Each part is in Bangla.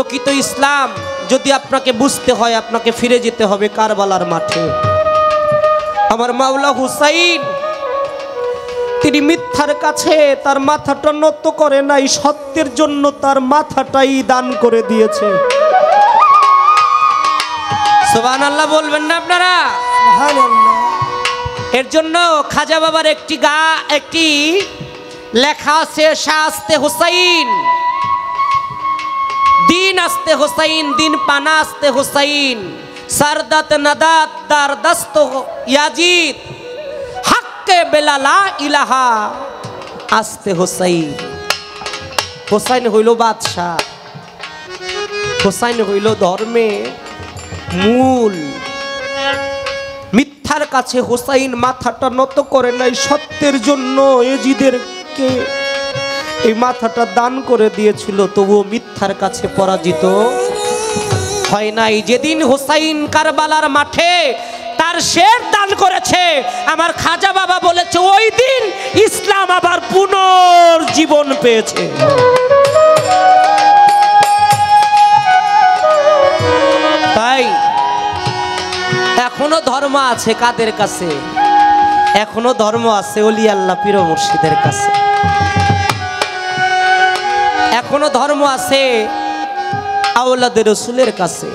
প্রকৃত ইসলাম যদি আপনাকে বুঝতে হয়, আপনাকে ফিরে যেতে হবে কারবালার মাঠে। আমার মাওলা হুসাইন তিনি মিথ্যার কাছে তার মাথাটা নত করে নাই, সত্যের জন্য তার মাথাটাই দান করে দিয়েছে। সুবহানাল্লাহ বলবেন না আপনারা? সুবহানাল্লাহ। এর জন্য খাজা বাবার একটি লেখা আছে, শাহ আস্তে হুসাইন, দিন আস্তে হুসাইন, দিন পানা আস্তে হুসাইন, সারদাত নাদাত দার দস্ত ইয়াজিদ, হক্কে বেলা লা ইলাহা আস্তে হুসাইন। হুসাইন হইল বাদশাহ, হুসাইন হইল ধর্মে মূল। মিথ্যার কাছে হুসাইন মাথাটা নত করে নাই, সত্যের জন্য এজিদেরকে এই মাথাটা দান করে দিয়েছিল, তবুও মিথ্যার কাছে পরাজিত হয় নাই। যেদিন হুসাইন কারবালার মাঠে তার শের দান করেছে, আমার খাজা বাবা বলেছে ওই দিন ইসলাম আবার পুনর্জীবন পেয়েছে। তাই এখনো ধর্ম আছে কাদের কাছে? এখনো ধর্ম আছে ওলি আল্লাহ পীর মুর্শিদের কাছে, এখনো ধর্ম আছে আওলাদে রসুলের কাছে,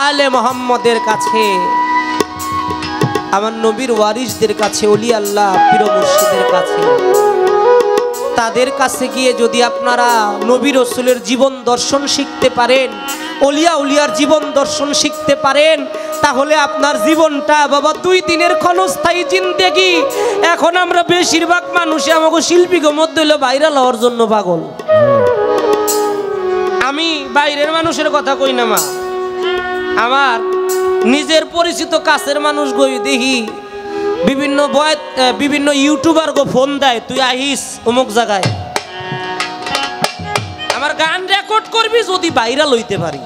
আলে মোহাম্মদের কাছে, আমার নবীর ওয়ারিসদের কাছে, ওলি আল্লাহ পীর মুর্শিদের কাছে। তাদের কাছে গিয়ে যদি আপনারা নবী রসুলের জীবন দর্শন শিখতে পারেন, ওলিয়া উলিয়ার জীবন দর্শন শিখতে পারেন, তাহলে আপনার জীবনটা বাবা 2 দিনের ক্ষণস্থায়ী জিন্দেগি। এখন আমরা বেশিরভাগ মানুষে আমাকে শিল্পীকে মধ্যে হলো ভাইরাল হওয়ার জন্য পাগল। আমি বাইরের মানুষের কথা কই না মা, আমার নিজের পরিচিত কাছের মানুষ গই দেখি বিভিন্ন ইউটিউবার গো ফোন দেয়, তুই আহিস অমুক জায়গায়, আমার গান রেকর্ড করবি যদি ভাইরাল হইতে পারি।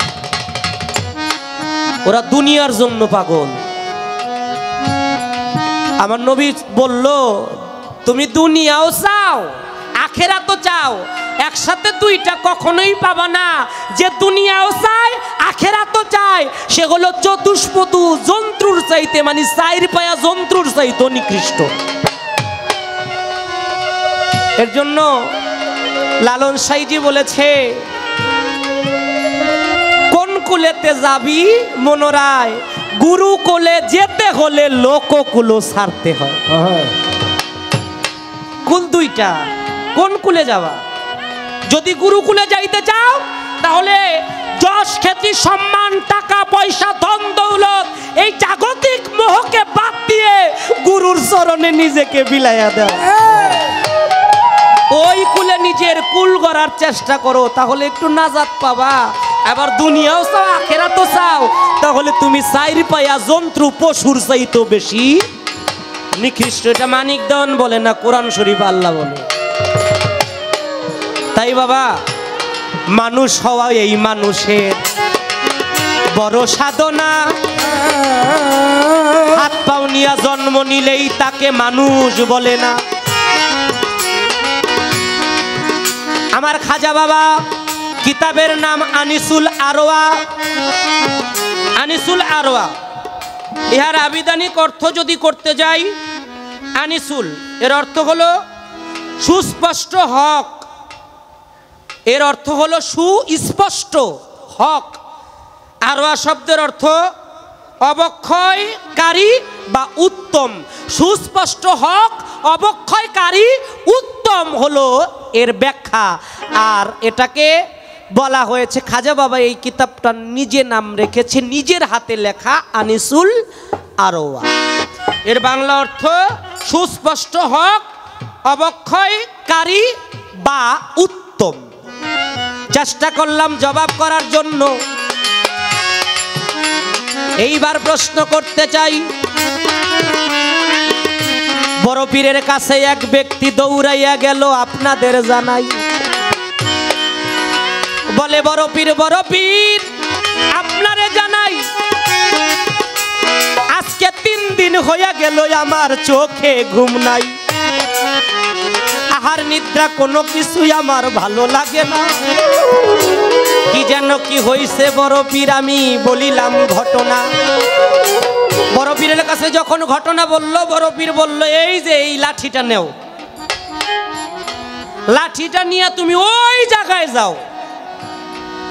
ওরা দুনিয়ার জন্য পাগল। আমার নবী বলল তুমি দুনিয়াও চাও আখেরাতও চাও, একসাথে দুইটা কখনোই পাবা না। যে দুনিয়াও চায় আখেরাতও চায়, সেগুলো চতুষ্পদু জন্তুর চাইতে, মানে 4 পায়া জন্তুর চাইতে নিকৃষ্ট। এর জন্য লালন সাইজি বলেছে, কোন কুলেতে যাবি মনোরায়, গুরু কোলে যেতে হলে লোককুলো ছাড়তে হয়। কুল দুইটা, কোন কুলে যাবা? যদি গুরুকুলে যাইতে চাও তাহলে যশ খ্যাতি সম্মান টাকা পয়সা ধন দৌলত এই জাগতিক মোহকে বাদ দিয়ে গুরুর চরণে নিজেকে বিলাইয়া দাও। ওই কুলে নিজের কুল গড়ার চেষ্টা করো, তাহলে একটু নাজাত পাবা। আবার দুনিয়াও চাও আখেরাতও চাও, তাহলে তুমি 4 পায়া জন্তু পশুর চাইতেও বেশি নিকৃষ্ট। এটা মানিক দেওয়ান বলে না, কোরআন শরীফ আল্লাহ বলে। তাই বাবা, মানুষ হওয়া এই মানুষের বড় সাধনা। হাত পাও নিয়া জন্ম নিলেই তাকে মানুষ বলে না। আমার খাজা বাবা কিতাবের নাম আনিসুল আরওয়া। আনিসুল আরওয়া, ইহার আবিধানিক অর্থ যদি করতে যাই, আনিসুল এর অর্থ হলো সুস্পষ্ট হক, এর অর্থ হলো সুস্পষ্ট হক। আরওয়া শব্দের অর্থ অবক্ষয়কারী বা উত্তম। সুস্পষ্ট হক, অবক্ষয়কারী, উত্তম হলো এর ব্যাখ্যা। আর এটাকে বলা হয়েছে, খাজা বাবা এই কিতাবটা নিজে নাম রেখেছে, নিজের হাতে লেখা আনিসুল আরওয়া। এর বাংলা অর্থ সুস্পষ্ট হক, অবক্ষয়কারী বা উত্তম। চেষ্টা করলাম জবাব করার জন্য। এইবার প্রশ্ন করতে চাই, বড় পীরের কাছে এক ব্যক্তি দৌড়াইয়া গেল, আপনাদের জানাই। বলে বড় পীর আপনারে জানাই, আজকে 3 দিন হইয়া গেল আমার চোখে ঘুম নাই, আহার নিদ্রা কোনো কিছুই আমার ভালো লাগে না। কেন কি হইছে বড় পীর আমি বলিলাম ঘটনা। বড় পীরের কাছে যখন ঘটনা বলল, বড় পীর বলল এই যে এই লাঠিটা নেও, লাঠিটা নিয়ে তুমি ওই জায়গায় যাও,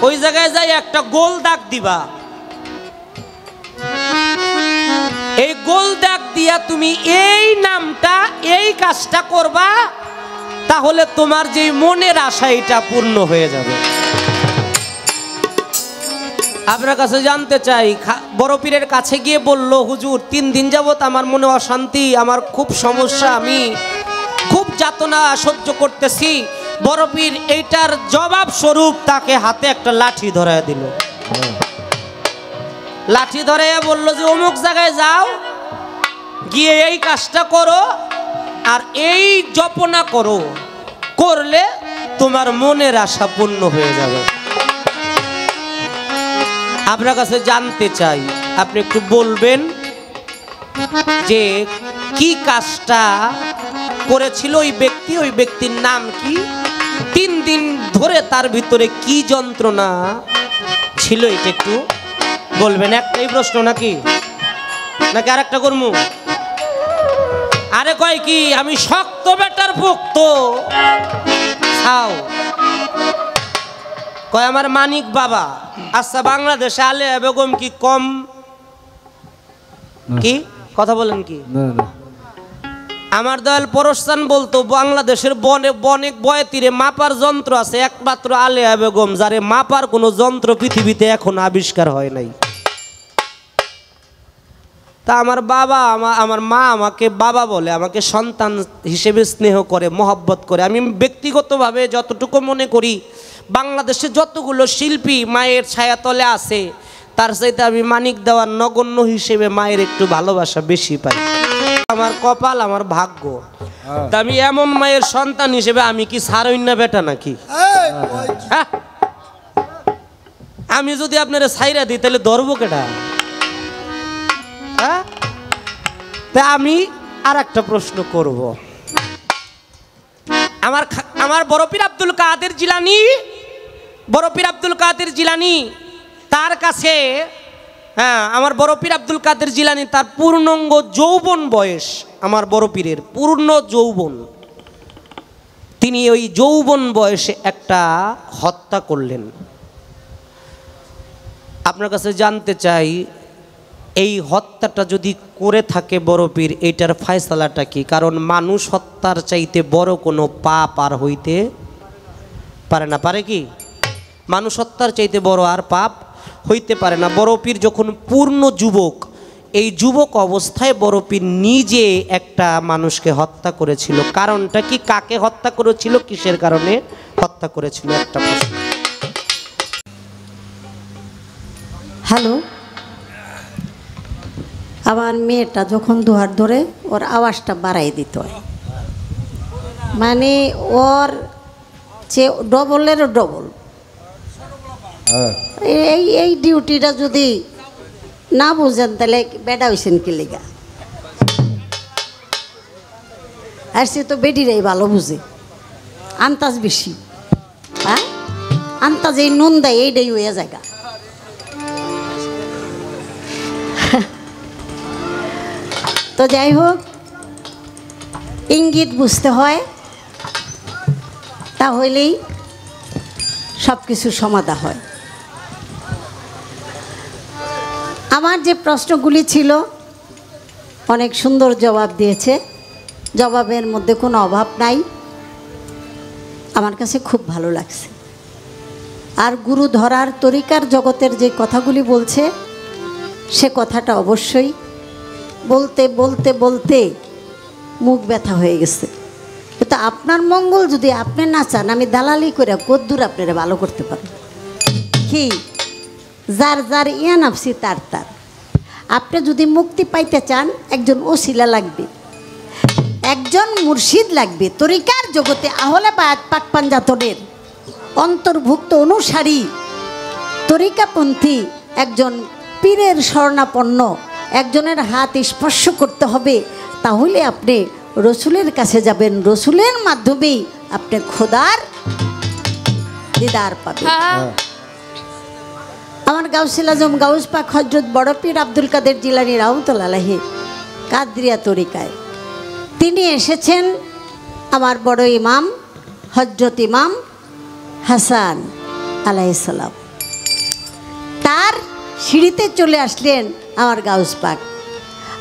ওই জায়গায় যাই একটা গোল দাগ দিবা, এই গোল দাগ দিয়া তুমি এই নামটা এই কাজটা করবা, তাহলে তোমার যে মনের আশা এটা পূর্ণ হয়ে যাবে। আপনার কাছে জানতে চাই, বড় পীরের কাছে গিয়ে বলল হুজুর 3 দিন যাবত আমার মনে অশান্তি, আমার খুব সমস্যা, আমি খুব যাতনা সহ্য করতেছি। বড় পীর এইটার জবাব স্বরূপ তাকে হাতে একটা লাঠি ধরায় দিল। লাঠি ধরে বলল যে অমুক জায়গায় যাও, গিয়ে এই কাজটা করো আর এই জপনা করো, করলে তোমার মনের আশা পূর্ণ হয়ে যাবে। আপনার কাছে জানতে চাই, আপনি একটু বলবেন যে কি কাজটা করেছিল ওই ব্যক্তি, ওই ব্যক্তির নাম কি, 3 দিন ধরে তার ভিতরে কি যন্ত্রণা ছিল, এটা একটু বলবেন। একটাই প্রশ্ন নাকি নাকি আরেকটা করমু? আরে কয় কি আমি শক্ত বেটার ভক্ত খাও, কয় আমার মানিক বাবা। আচ্ছা বাংলাদেশে আলেয়া বেগম কি কম? কি কথা বলেন কি? আমার দয়াল পরশান বলতো বাংলাদেশের অনেক বয়ে তীরে মাপার যন্ত্র আছে, একমাত্র আলেয়া বেগম যারে মাপার কোনো যন্ত্র পৃথিবীতে এখন আবিষ্কার হয় নাই। তা আমার বাবা আমার মা আমাকে বাবা বলে, আমাকে সন্তান হিসেবে স্নেহ করে, মহব্বত করে। আমি ব্যক্তিগতভাবে যতটুকু মনে করি বাংলাদেশে যতগুলো শিল্পী মায়ের ছায়াতলে আছে, তার চাইতে আমি মানিক দেওয়ার নগণ্য হিসেবে মায়ের একটু ভালোবাসা বেশি পাই। আমার কপাল, আমার ভাগ্য। তা আমি এমন মায়ের সন্তান হিসেবে আমি কি সারইন্না বেটা নাকি? হ্যাঁ, আমি যদি আপনারা ছাইরা দিই তাহলে ধরবো কেটা? হ্যাঁ, তা আমি আর একটা প্রশ্ন করব। আমার বড় পীর আব্দুল কাদের জিলানী, বড় পীর আব্দুল কাদের জিলানী তার কাছে, হ্যাঁ আমার বড় পীর আব্দুল কাদের জিলানী তার পূর্ণাঙ্গ যৌবন বয়স, আমার বড় পীরের পূর্ণ যৌবন, তিনি ওই যৌবন বয়সে একটা হত্যা করলেন। আপনার কাছে জানতে চাই, এই হত্যাটা যদি করে থাকে বড় পীর, এইটার ফয়সালাটা কি? কারণ মানুষ হত্যার চাইতে বড় কোনো পাপ আর হইতে পারে না। পারে কি? মানুষ হত্যার চাইতে বড় আর পাপ হইতে পারে না। বড় পীর যখন পূর্ণ যুবক, এই যুবক অবস্থায় বড় পীর নিজে একটা মানুষকে হত্যা করেছিল। কারণটা কি? কাকে হত্যা করেছিল, কিসের কারণে হত্যা করেছিল? একটা প্রশ্ন। হ্যালো, আমার মেয়েটা যখন দুহার ধরে ওর আওয়াজটা বাড়াই দিত হয়, মানে ওর যে ডবলেরও ডবল। এই ডিউটিটা যদি না বুঝেন তাহলে বেডা হয়েছেন কি লেগা? আর সে তো বেডিরাই ভালো বুঝে, আন্তাজ বেশি। হ্যাঁ, আন্তাজ এই নুন দেয়, এইটাই হয়ে জায়গা। তো যাই হোক, ইঙ্গিত বুঝতে হয়, তাহলেই সব কিছু সমাধান হয়। আমার যে প্রশ্নগুলি ছিল অনেক সুন্দর জবাব দিয়েছে, জবাবের মধ্যে কোনো অভাব নাই, আমার কাছে খুব ভালো লাগছে। আর গুরু ধরার তরিকার জগতের যে কথাগুলি বলছে, সে কথাটা অবশ্যই বলতে বলতে বলতে মুখ ব্যথা হয়ে গেছে। কিন্তু আপনার মঙ্গল যদি আপনি না চান, আমি দালালি করে কদ্দূর আপনারা ভালো করতে পারেন। কি যার যার ইয়া নাফসি তার তার। আপনি যদি মুক্তি পাইতে চান, একজন ওসিলা লাগবে, একজন মুর্শিদ লাগবে। তরিকার জগতে আহলে বায়াত পাক পাঞ্জাতনের অন্তর্ভুক্ত অনুসারী তরিকাপন্থী একজন পীরের শরণাপন্ন একজনের হাত স্পর্শ করতে হবে, তাহলে আপনি রসুলের কাছে যাবেন। রসুলের মাধ্যমেই আপনি খোদার দিদার পাবেন। গাউসুল আজম গাউস পাক হযরত বড় পীর আব্দুল কাদের জিলানী রাহমাতুল্লাহ আলাইহি কাদরিয়া তরিকায় তিনি এসেছেন আমার বড় ইমাম হযরত ইমাম হাসান আলাইহিস সালাম তার সিঁড়িতে চলে আসলেন আমার গাউস পাক।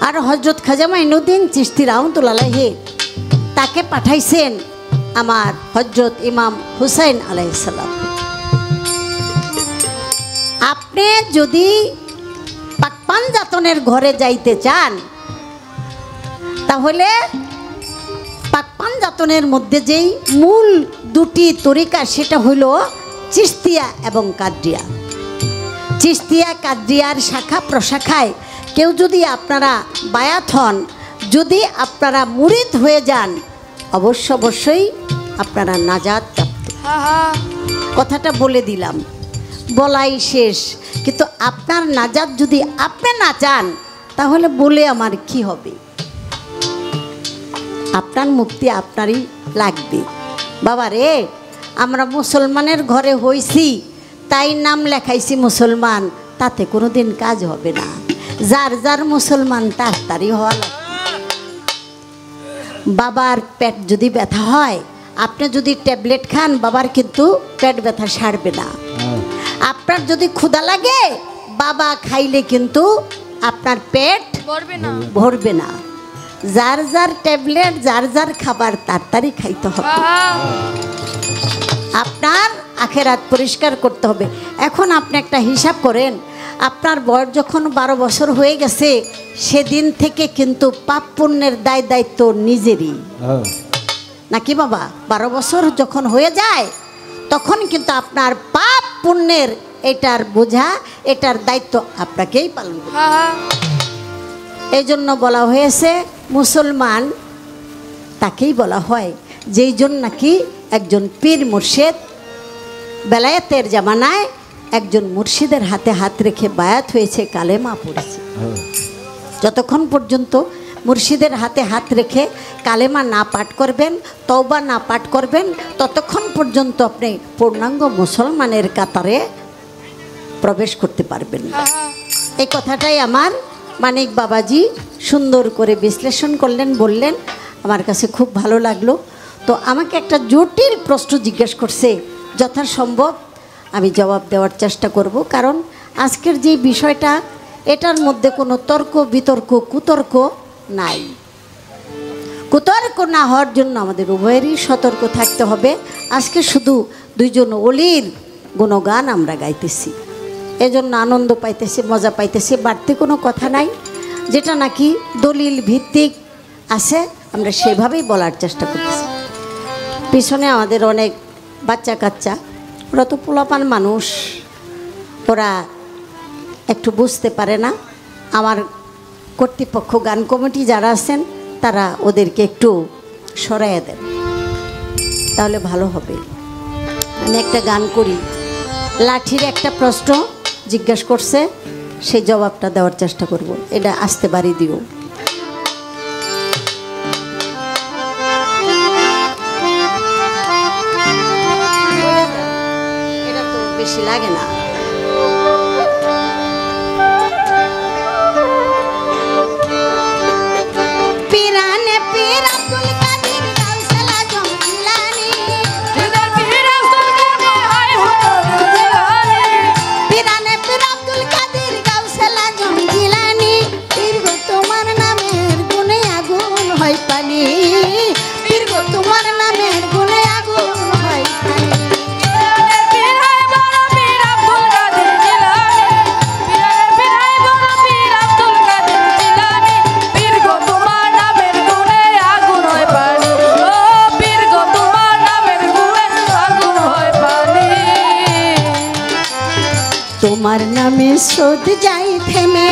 আর হযরত খাজা মাইনুদ্দিন চিশতি রাহমাতুল্লাহ আলাইহি তাকে পাঠাইছেন আমার হযরত ইমাম হুসাইন আলাইহিস সালাম। আপনি যদি পাকপাঞ্জাতনের ঘরে যাইতে চান তাহলে পাকপাঞ্জাতনের মধ্যে যেই মূল দুটি তরিকা সেটা হইল চিশতিয়া এবং কাদরিয়া। চিশতিয়া কাদরিয়ার শাখা প্রশাখায় কেউ যদি আপনারা বায়াত হন, যদি আপনারা মুরিদ হয়ে যান, অবশ্যই আপনারা নাজাত প্রাপ্ত। কথাটা বলে দিলাম, বলাই শেষ। কিন্তু আপনার নাজাত যদি আপনি না চান তাহলে বলে আমার কি হবে? আপনার মুক্তি আপনারই লাগবে। বাবা রে, আমরা মুসলমানের ঘরে হইছি তাই নাম লেখাইছি মুসলমান, তাতে কোনো দিন কাজ হবে না। যার যার মুসলমান তাড়াতাড়ি হওয়া লাগবে। বাবার পেট যদি ব্যথা হয়, আপনি যদি ট্যাবলেট খান, বাবার কিন্তু পেট ব্যথা সারবে না। আপনার যদি ক্ষুধা লাগে, বাবা খাইলে কিন্তু আপনার পেট ভরবে না। যার যার ট্যাবলেট, যার যার খাবার তাড়াতাড়ি খাইতে হবে। আপনার আখেরাত পরিষ্কার করতে হবে। এখন আপনি একটা হিসাব করেন, আপনার বয়স যখন 12 বছর হয়ে গেছে, সেদিন থেকে কিন্তু পাপ পুণ্যের দায় দায়িত্ব নিজেরই, নাকি বাবা? 12 বছর যখন হয়ে যায় তখন কিন্তু আপনার পাপ পুণ্যের এটার বোঝা, এটার দায়িত্ব আপনাকেই পালন করতে হবে। এই জন্য বলা হয়েছে মুসলমান তাকেই বলা হয় যেই জন্য নাকি একজন পীর মুর্শিদ বেলায়েতের জামানায় একজন মুর্শিদের হাতে হাত রেখে বায়াত হয়েছে, কালেমা পড়েছে। যতক্ষণ পর্যন্ত মুর্শিদের হাতে হাত রেখে কালেমা না পাঠ করবেন, তওবা না পাঠ করবেন, ততক্ষণ পর্যন্ত আপনি পূর্ণাঙ্গ মুসলমানের কাতারে প্রবেশ করতে পারবেন না। এই কথাটাই আমার মানিক বাবাজি সুন্দর করে বিশ্লেষণ করলেন, বললেন, আমার কাছে খুব ভালো লাগলো। তো আমাকে একটা জটিল প্রশ্ন জিজ্ঞেস করছে, যথাসম্ভব আমি জবাব দেওয়ার চেষ্টা করব। কারণ আজকের যে বিষয়টা, এটার মধ্যে কোনো তর্ক বিতর্ক কুতর্ক নাই। কুতর্ক না হওয়ার জন্য আমাদের উভয়েরই সতর্ক থাকতে হবে। আজকে শুধু দুইজন ওলির গুণগান আমরা গাইতেছি, এজন্য আনন্দ পাইতেছি, মজা পাইতেছি, বাড়তি কোনো কথা নাই। যেটা নাকি দলিল ভিত্তিক আছে আমরা সেভাবেই বলার চেষ্টা করতেছি। পিছনে আমাদের অনেক বাচ্চা কাচ্চা, ওরা তো পোলাপান মানুষ, ওরা একটু বুঝতে পারে না। আমার কর্তৃপক্ষ গান কমিটি যারা আছেন তারা ওদেরকে একটু সরাইয়া দেন, তাহলে ভালো হবে। আমি একটা গান করি। লাঠির একটা প্রশ্ন জিজ্ঞেস করছে, সেই জবাবটা দেওয়ার চেষ্টা করব। এটা আস্তে বাড়ি দিও। এটা তো বেশি লাগে না। তোমার নামে স্রোত যাই থেমে,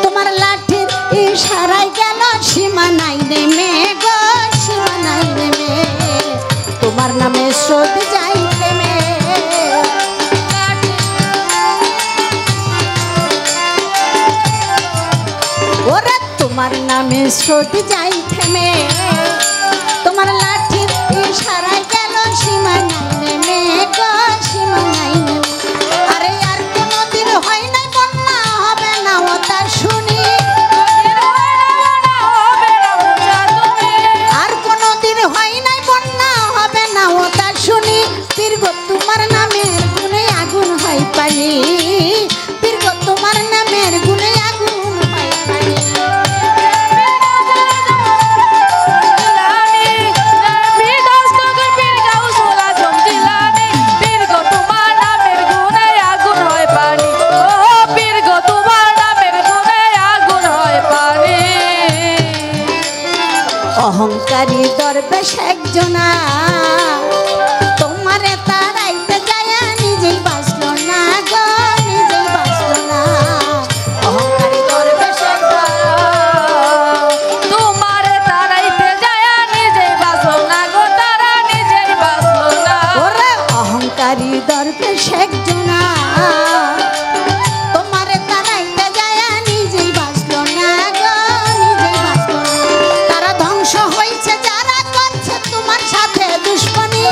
তোমার লাঠির ইশারায় গেল সীমা নাই নেমে গো, সীমা নাই নেমে। তোমার নামে স্রোত যাই থেমে, ওরে তোমার নামে স্রোত যাই থেমে, তোমার লাঠির ইশারায় গেল সীমা নাই নেমে গো, সীমা নাই নেমে। আরে আর কোনো না, তোমারে তারাইতে যায় নিজেই বাঁচলো না গো, নিজেই বাঁচলো না। তারা ধ্বংস হয়েছে যারা করছে তোমার সাথে দুশ্মনী,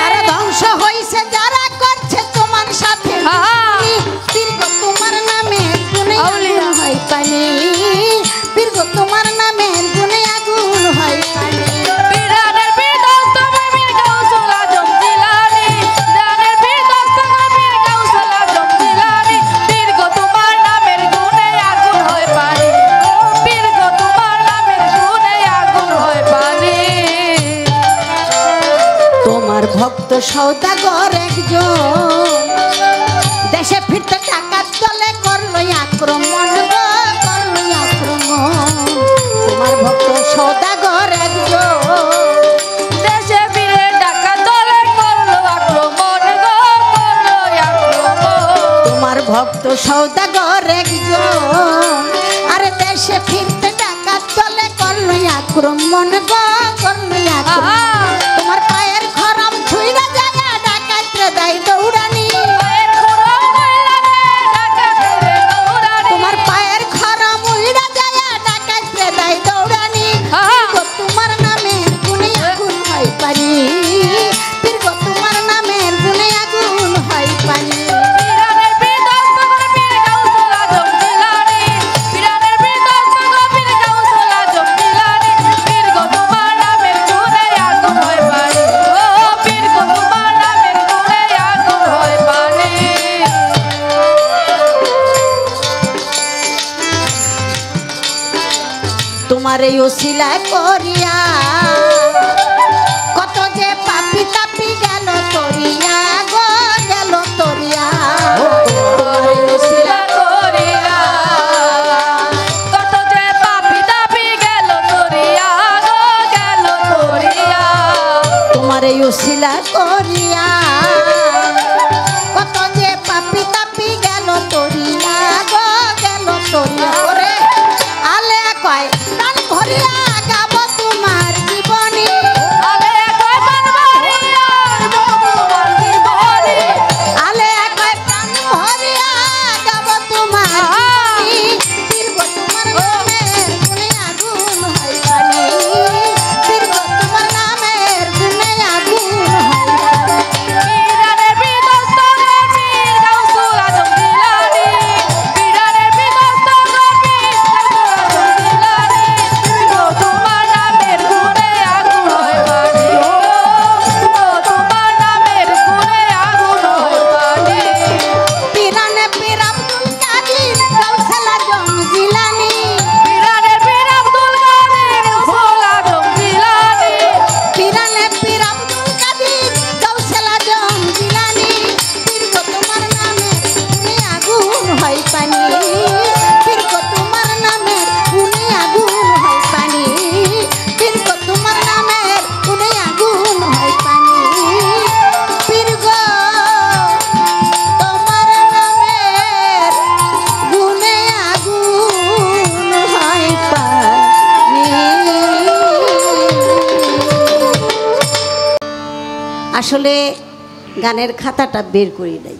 তারা ধ্বংস হয়েছে যারা করছে তোমার সাথে দুশ্মনী। দীর্ঘ তোমার নামে গুণে আগুন হয় পানি, দীর্ঘ তোমার নামে গুণে আগুন হয় পানি। তোমার ভক্ত সৌদাগর একজন দেশে ফিরতে টাকার দলে করলো আক্রমণ গো, করলো আক্রমণ। তোমার ভক্ত সৌদাগর একজন দেশে ফিরে টাকা দলে করলো আক্রমণ গো, করলো আক্রমণ। তোমার ভক্ত সৌদাগর একজন আরে দেশে ফিরতে টাকার দলে করলো আক্রমণ গো, করলো আক্রমণ। তোমার পায়ের খরম ছুঁইরা যায় ডাকাতরে দেয় দৌড়ানি, তোমার পায়ের খরম উইরা যায় ডাকাতরে দেয় দৌড়ানি। দীর্ঘ তোমার নামের গুণে আগুন হয় পানি, দীর্ঘ তোমার নামের গুণে আগুন হয় পানি। তোমার এই ওসিলা করিয়া কত যে পাপি তাপি গেল তরিয়া গো, গেল তরিয়া। তোমার এই ওসিলা তোমার এই ওসিলা করিয়া কত যে পাপি তাপি গেল তরিয়া গো, গেল তরিয়া। ওরে আলে কয় প্রাণ ভরিয়া গাব তোমার জীবনী, আলে কয় প্রাণ ভরিয়া গাব তোমার জীবনী। দীর্ঘ তোমার নামের গুণে আগুন হয় পানি, দীর্ঘ তোমার নামের গুণে আগুন হয় পিরানে পীর আব্দুল কাদির গাউসুল আজম জিলানী, পিরানে পীর আব্দুল কাদির গাউসুল আজম জিলানী। দীর্ঘ তোমার নামে গুণে আগুন হয় পানি, দীর্ঘ তোমার নামের গুণে আগুন হয় পানি, দীর্ঘ তোমার নামের গুণে আগুন হয় পানি। দীর্ঘ তোমার নামের গুণে আগুন হয় পানি। আসলে গানের খাতাটা বের করি নাই,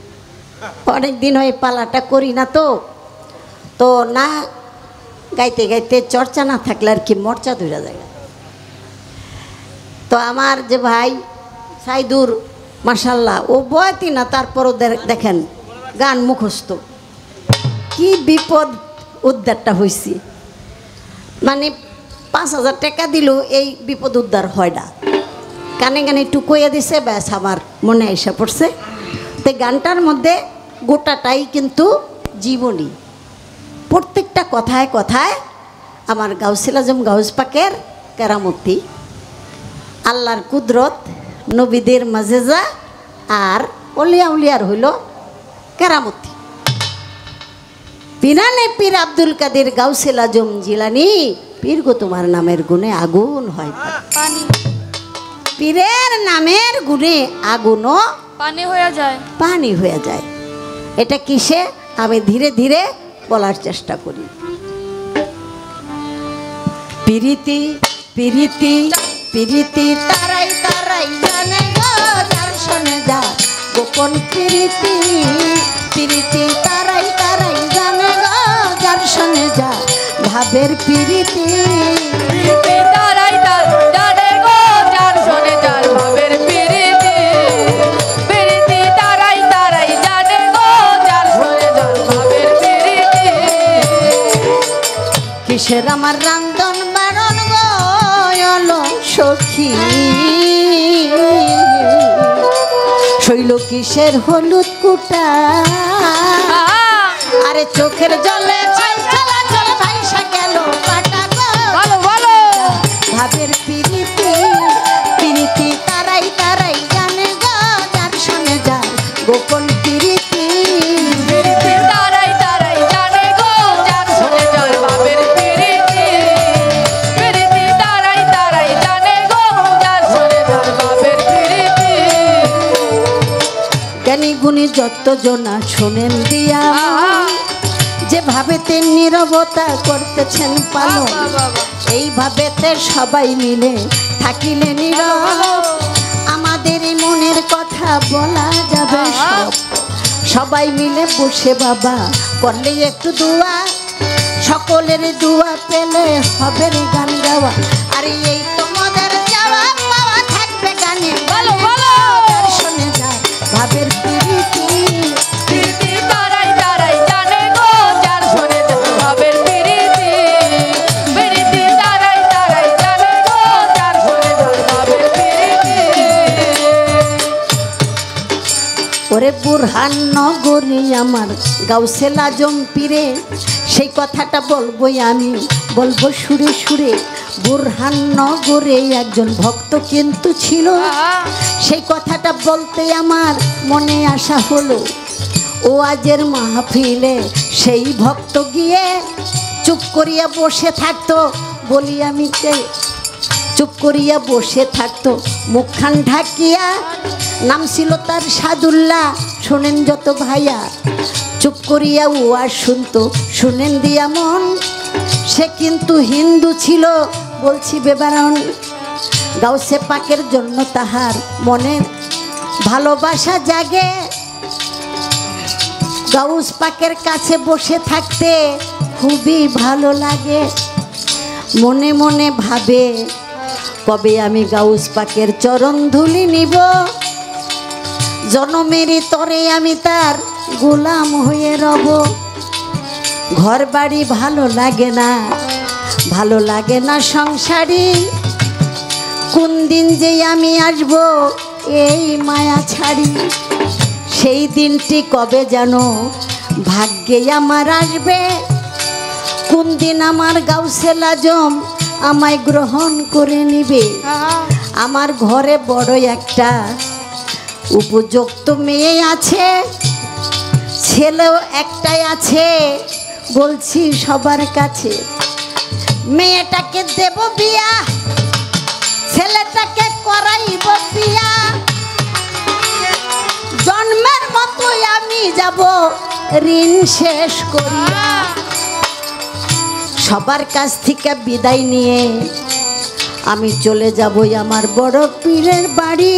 অনেক দিন হয়ে পালাটা করি না, তো তো না গাইতে গাইতে চর্চা না থাকলে আর কি মর্চা ধরে যায়। তো আমার যে ভাই সাইদুর মাশাল্লাহ ও বয়াতি না, তারপরও দেখেন গান মুখস্থ। কি বিপদ উদ্ধারটা হয়েছি, মানে 5,000 টাকা দিলেও এই বিপদ উদ্ধার হয় না। কানে কানে একটু কইয়া দিছে, ব্যাস আমার মনে এসে পড়ছে। তো গানটার মধ্যে গোটাটাই কিন্তু জীবনী, প্রত্যেকটা কথায় কথায় আমার গাউসুল আজম গাউস পাকের কেরামতি, আল্লাহর কুদরত, নবীদের মাজেজা আর অলিয়া উলিয়ার হইল কেরামতি। পিরানে পীর আব্দুল কাদের গাউসুল আজম জিলানী, পীর গো তোমার নামের গুণে আগুন হয় পানি, পীরের নামের গুণে আগুনও পানি হয়ে যায়, পানি হয়ে যায়। এটা কিসে আমি ধীরে ধীরে বলার চেষ্টা করি। পিরিতি পিরিতি পিরিতি তারাই তারাই জানে গো, গোপন প্রীতি প্রীতি তারাই তারাই জানে গো যার সঙ্গে যা ভাবের প্রীতি প্রীতি তারাই তার জানে গো যার শোনে যার ভাবের প্রীতি প্রীতি তারাই তারাই জানে গো যার শোনে যার ভাবের প্রীতি কিসের আমার রান্ধন বারণ গো সখী শৈল কিসের হলুদ কুটা আরে চোখের জলে চলা চল ভাইসা গেল পাটা গো ভালো ভালো ভাবের প্রীতি প্রীতি তারাই তারাই জানে গো যার সঙ্গে যার গোপন প্রীতি প্রীতি তারাই তারাই জানে গো যার শোনে যার ভাবের প্রীতি প্রীতি তারাই তারাই জানে গো যার শোনে যার ভাবের প্রীতি জ্ঞানী গুণী যত জনা শোনেন দিয়া যে ভাবেতে নীরবতা করতেছেন পালন এই ভাবেতে সবাই মিলে থাকিলে নীরব আমাদের এই মনের কথা বলা যাবে সব সবাই মিলে বসে বাবা করলে একটু দোয়া সকলের দোয়া পেলে হবে রে গান গাওয়া আরে এই তোমাদের যাওয়া পাওয়া থাকবে গানে ভালো ভালো শোনে যায় ভাবের প্রীতি প্রীতি তারাই তারাই জানে গো যার শোনে যার ভাবের প্রীতি প্রীতি তারাই তারাই জানে গো যার শোনে যার ভাবের প্রীতি ওরে বুরহান নগরী আমার গাউসেল আজম পীরে সেই কথাটা বলবোই আমি বলবো সুরে সুরে বুরহান নগরে একজন ভক্ত কিন্তু ছিল সেই কথাটা বলতে আমার মনে আসা হলো ও আজের মাহফিলে সেই ভক্ত গিয়ে চুপ করিয়া বসে থাকতো বলি আমি কে চুপ করিয়া বসে থাকতো মুখখান ঢাকিয়া নাম ছিল তার সাদুল্লাহ শোনেন যত ভাইয়া চুপ করিয়া ওয়াজ শুনতো শুনেন দিয়া মন সে কিন্তু হিন্দু ছিল বলছি বেবারণ গাউসে পাকের জন্য তাহার মনে ভালোবাসা জাগে গাউস পাকের কাছে বসে থাকতে খুবই ভালো লাগে মনে মনে ভাবে কবে আমি গাউস পাকের চরণ ধুলি নিব জনমেরই তরে আমি তার গোলাম হয়ে রব ঘর বাড়ি ভালো লাগে না সংসারী কোন দিন যে আমি আসব এই মায়া ছাড়ি সেই দিনটি কবে যেন ভাগ্যে আমার আসবে কোন দিন আমার গাউসেল আজম আমায় গ্রহণ করে নিবে আমার ঘরে বড় একটা উপযুক্ত মেয়ে আছে ছেলেও একটাই আছে বলছি সবার কাছে মেয়েটাকে দেব বিয়া ছেলেটাকে করাইব বিয়া জন্মের মতোই আমি যাব ঋণ শেষ করিয়া সবার কাছ থেকে বিদায় নিয়ে আমি চলে যাবই আমার বড় পীরের বাড়ি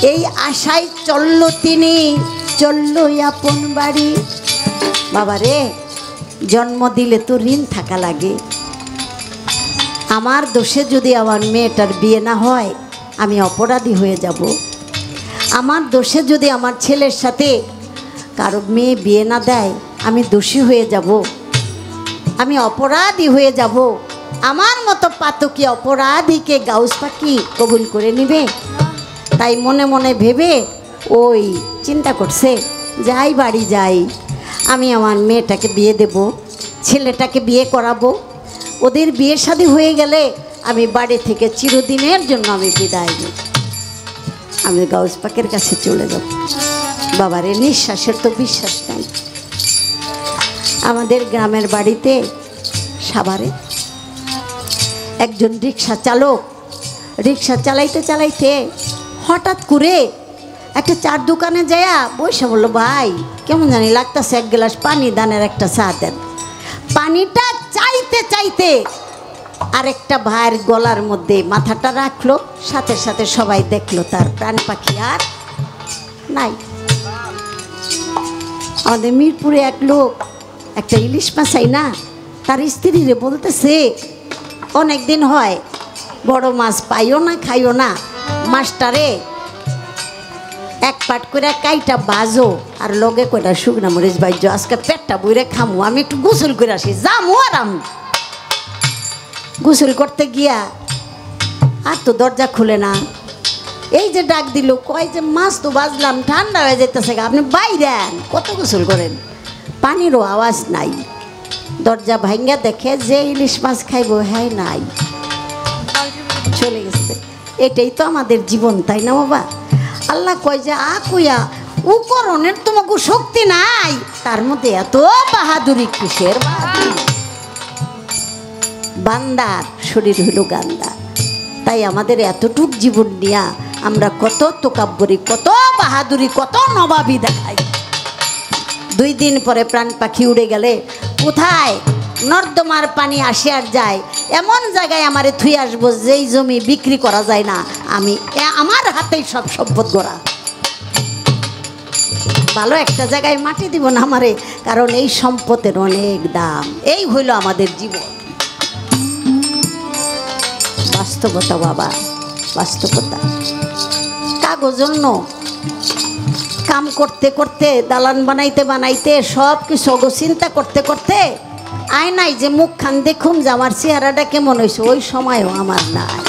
এই আশায় চলল তিনি চলল আপন বাড়ি বাবা রে জন্ম দিলে তো ঋণ থাকা লাগে আমার দোষে যদি আমার মেয়েটার বিয়ে না হয় আমি অপরাধী হয়ে যাব আমার দোষে যদি আমার ছেলের সাথে কারো মেয়ে বিয়ে না দেয় আমি দোষী হয়ে যাব আমি অপরাধী হয়ে যাব আমার মতো পাতকী অপরাধীকে গাউস পাখি কবুল করে নিবে তাই মনে মনে ভেবে ওই চিন্তা করছে যাই বাড়ি যাই আমি আমার মেয়েটাকে বিয়ে দেব ছেলেটাকে বিয়ে করাবো ওদের বিয়ে শাদী হয়ে গেলে আমি বাড়ি থেকে চিরদিনের জন্য আমি বিদায় নিই আমি গাউস পাকের কাছে চলে যাব বাবারে নিঃশ্বাসের তো বিশ্বাস নাই আমাদের গ্রামের বাড়িতে সাভারে একজন রিক্সা চালক রিক্সা চালাইতে চালাইতে হঠাৎ করে একটা চার দোকানে যায়া বসে বললো ভাই কেমন জানি লাগতেছে এক গ্লাস পানি দানের একটা চা দেন পানিটা চাইতে চাইতে আরেকটা ভাইয়ের গলার মধ্যে মাথাটা রাখলো সাথে সাথে সবাই দেখলো তার প্রাণ পাখি আর নাই। আমাদের মিরপুরে এক লোক একটা ইলিশ মাছ চাই না, তার স্ত্রীরে বলতেছে অনেক দিন হয় বড় মাছ পাইও না খাইও না, মাছটারে এক পাট করে কাইটা বাজো আর লগে কয়টা শুকনা মরিচ বাজো, আজকে পেটটা বইরে খামু, আমি একটু গোসল করে আসি, যামু আর আমি। গোসল করতে গিয়া আর তো দরজা খুলে না, এই যে ডাক দিল, কয় যে মাছ তো বাজলাম, ঠান্ডা হয়ে যেতেছে, আপনি বাইরে কত গোসল করেন, পানিরও আওয়াজ নাই। দরজা ভাঙ্গা দেখে যে ইলিশ মাছ খাইব হ্যাঁ নাই, চলে গেছে। এটাই তো আমাদের জীবন, তাই না বাবা? আল্লাহ কয় যে কইয়া উপকরণের তোমাকে শক্তি নাই, তার মধ্যে এত বাহাদুরি কিসের? বান্দার শরীর হইল গান্দা। তাই আমাদের এতটুক জীবন নিয়া আমরা কত তোকাব্বরি, কত বাহাদুরি, কত নবাবী দেখাই। 2 দিন পরে প্রাণ পাখি উড়ে গেলে কোথায় নর্দমার পানি আসে আর যায়, এমন জায়গায় আমারে থুই আসবো যেই জমি বিক্রি করা যায় না, আমি আমার হাতেই সব সম্পদ গড়া। ভালো একটা জায়গায় মাটি দিব না আমারে, কারণ এই সম্পদের অনেক দাম। এই হইল আমাদের জীবন, বাস্তবতা বাবা, বাস্তবতা। কাগজ জন্য কাম করতে করতে, দালান বানাইতে বানাইতে, সব কিছু চিন্তা করতে করতে আয়নাই যে মুখখান দেখুম যে আমার চেহারাটা কেমন হয়েছে, ওই সময়ও আমার নাই।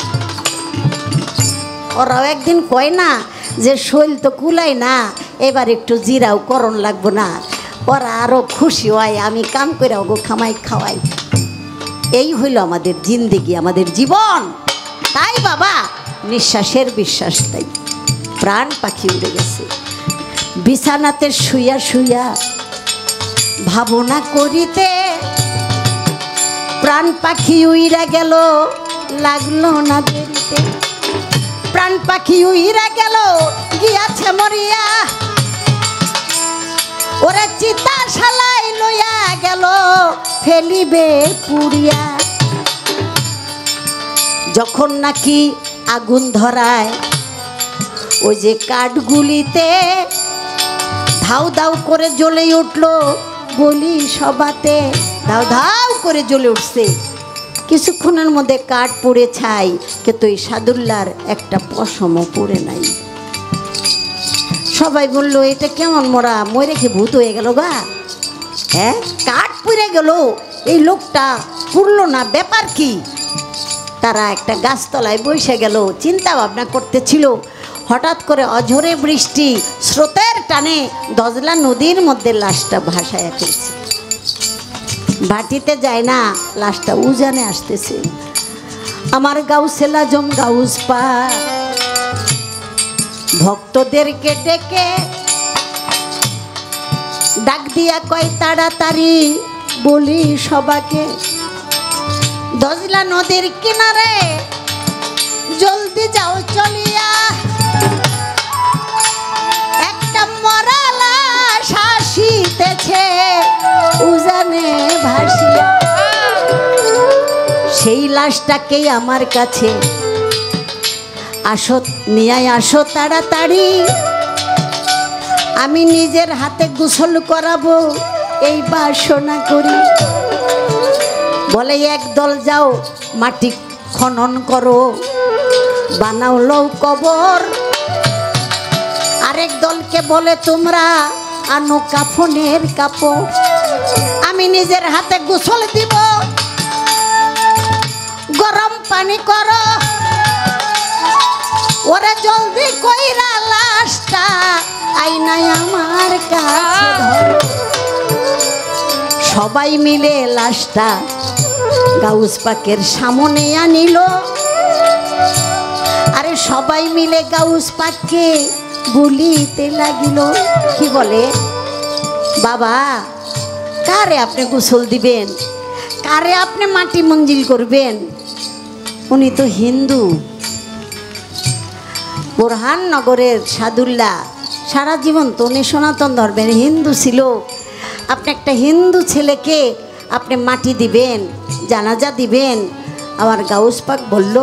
ওরাও একদিন কয় না যে শৈল তো কুলাই না, এবার একটু জিরাও করণ লাগবো না, ওরা আরও খুশি হয় আমি কাম করে ওগো খামাই খাওয়াই। এই হইল আমাদের জিন্দেগি, আমাদের জীবন। তাই বাবা নিঃশ্বাসের বিশ্বাস তাই প্রাণ পাখি উড়ে গেছে। বিছানাতে শুইয়া শুইয়া ভাবনা করিতে প্রাণ পাখি উইরা গেল, লাগলো না দেরিতে। প্রাণ পাখি উইরা গেল, গিয়াছে মরিয়া, ওরা চিতা শালাই লইয়া গেল, ফেলিবে পুড়িয়া। যখন নাকি আগুন ধরায় ওই যে কাঠগুলিতে, ধাউ ধাউ করে জ্বলে উঠলো বলি সবাতে, ধাউ ধাউ করে জ্বলে উঠছে। কিছুক্ষণের মধ্যে কাঠ পুড়ে ছাই, কিন্তু এই সাদুল্লার একটা পশমও পড়ে নাই। সবাই বললো এটা কেমন মরা, মরে রেখে ভূত হয়ে গেল গা, হ্যাঁ কাঠ পুড়ে গেল, এই লোকটা পুড়লো না, ব্যাপার কি? তারা একটা গাছতলায় বসে গেল, চিন্তা ভাবনা করতেছিল। হঠাৎ করে অঝরে বৃষ্টি, স্রোতের টানে দজলা নদীর মধ্যে লাশটা ভাসায় ফেলছে। ভাটিতে যায় না, লাশটা উজানে আসতেছে। আমার গাউসেলা জম গাউস পা ভক্তদেরকে ডেকে ডাক দিয়া কয় তাড়াতাড়ি বলি সবাকে, দজলা নদীর কিনারে জলদি যাও চলিয়া, একটা মরা লাশ আসিতেছে উজানে ভাসিয়া। সেই লাশটাকেই আমার কাছে আসো, নিয়ে আসো তাড়াতাড়ি, আমি নিজের হাতে গোসল করাবো এই বাসনা করি। বলে একদল যাও মাটি খনন করো, বানাও লও কবর, আরেক দলকে বলে তোমরা আনো কাফনের কাপড়, আমি নিজের হাতে গোসল দিব, গরম পানি করো, ওরা জলদি কইরা লাশটা আইনাই আমার কাছে ধরো। সবাই মিলে লাশটা গাউস পাকের সামনে আনিল, আরে সবাই মিলে গাউস পাককে বলিতে লাগিল। কি বলে, বাবা কারে আপনি গোসল দিবেন, কারে আপনি মাটি মঞ্জিল করবেন? উনি তো হিন্দু। বোরহাননগরের সাদুল্লাহ সারা জীবন তো উনি সনাতন ধর্মের হিন্দু ছিল। আপনি একটা হিন্দু ছেলেকে আপনি মাটি দিবেন, জানাজা দিবেন? আমার গাউস পাক বলল,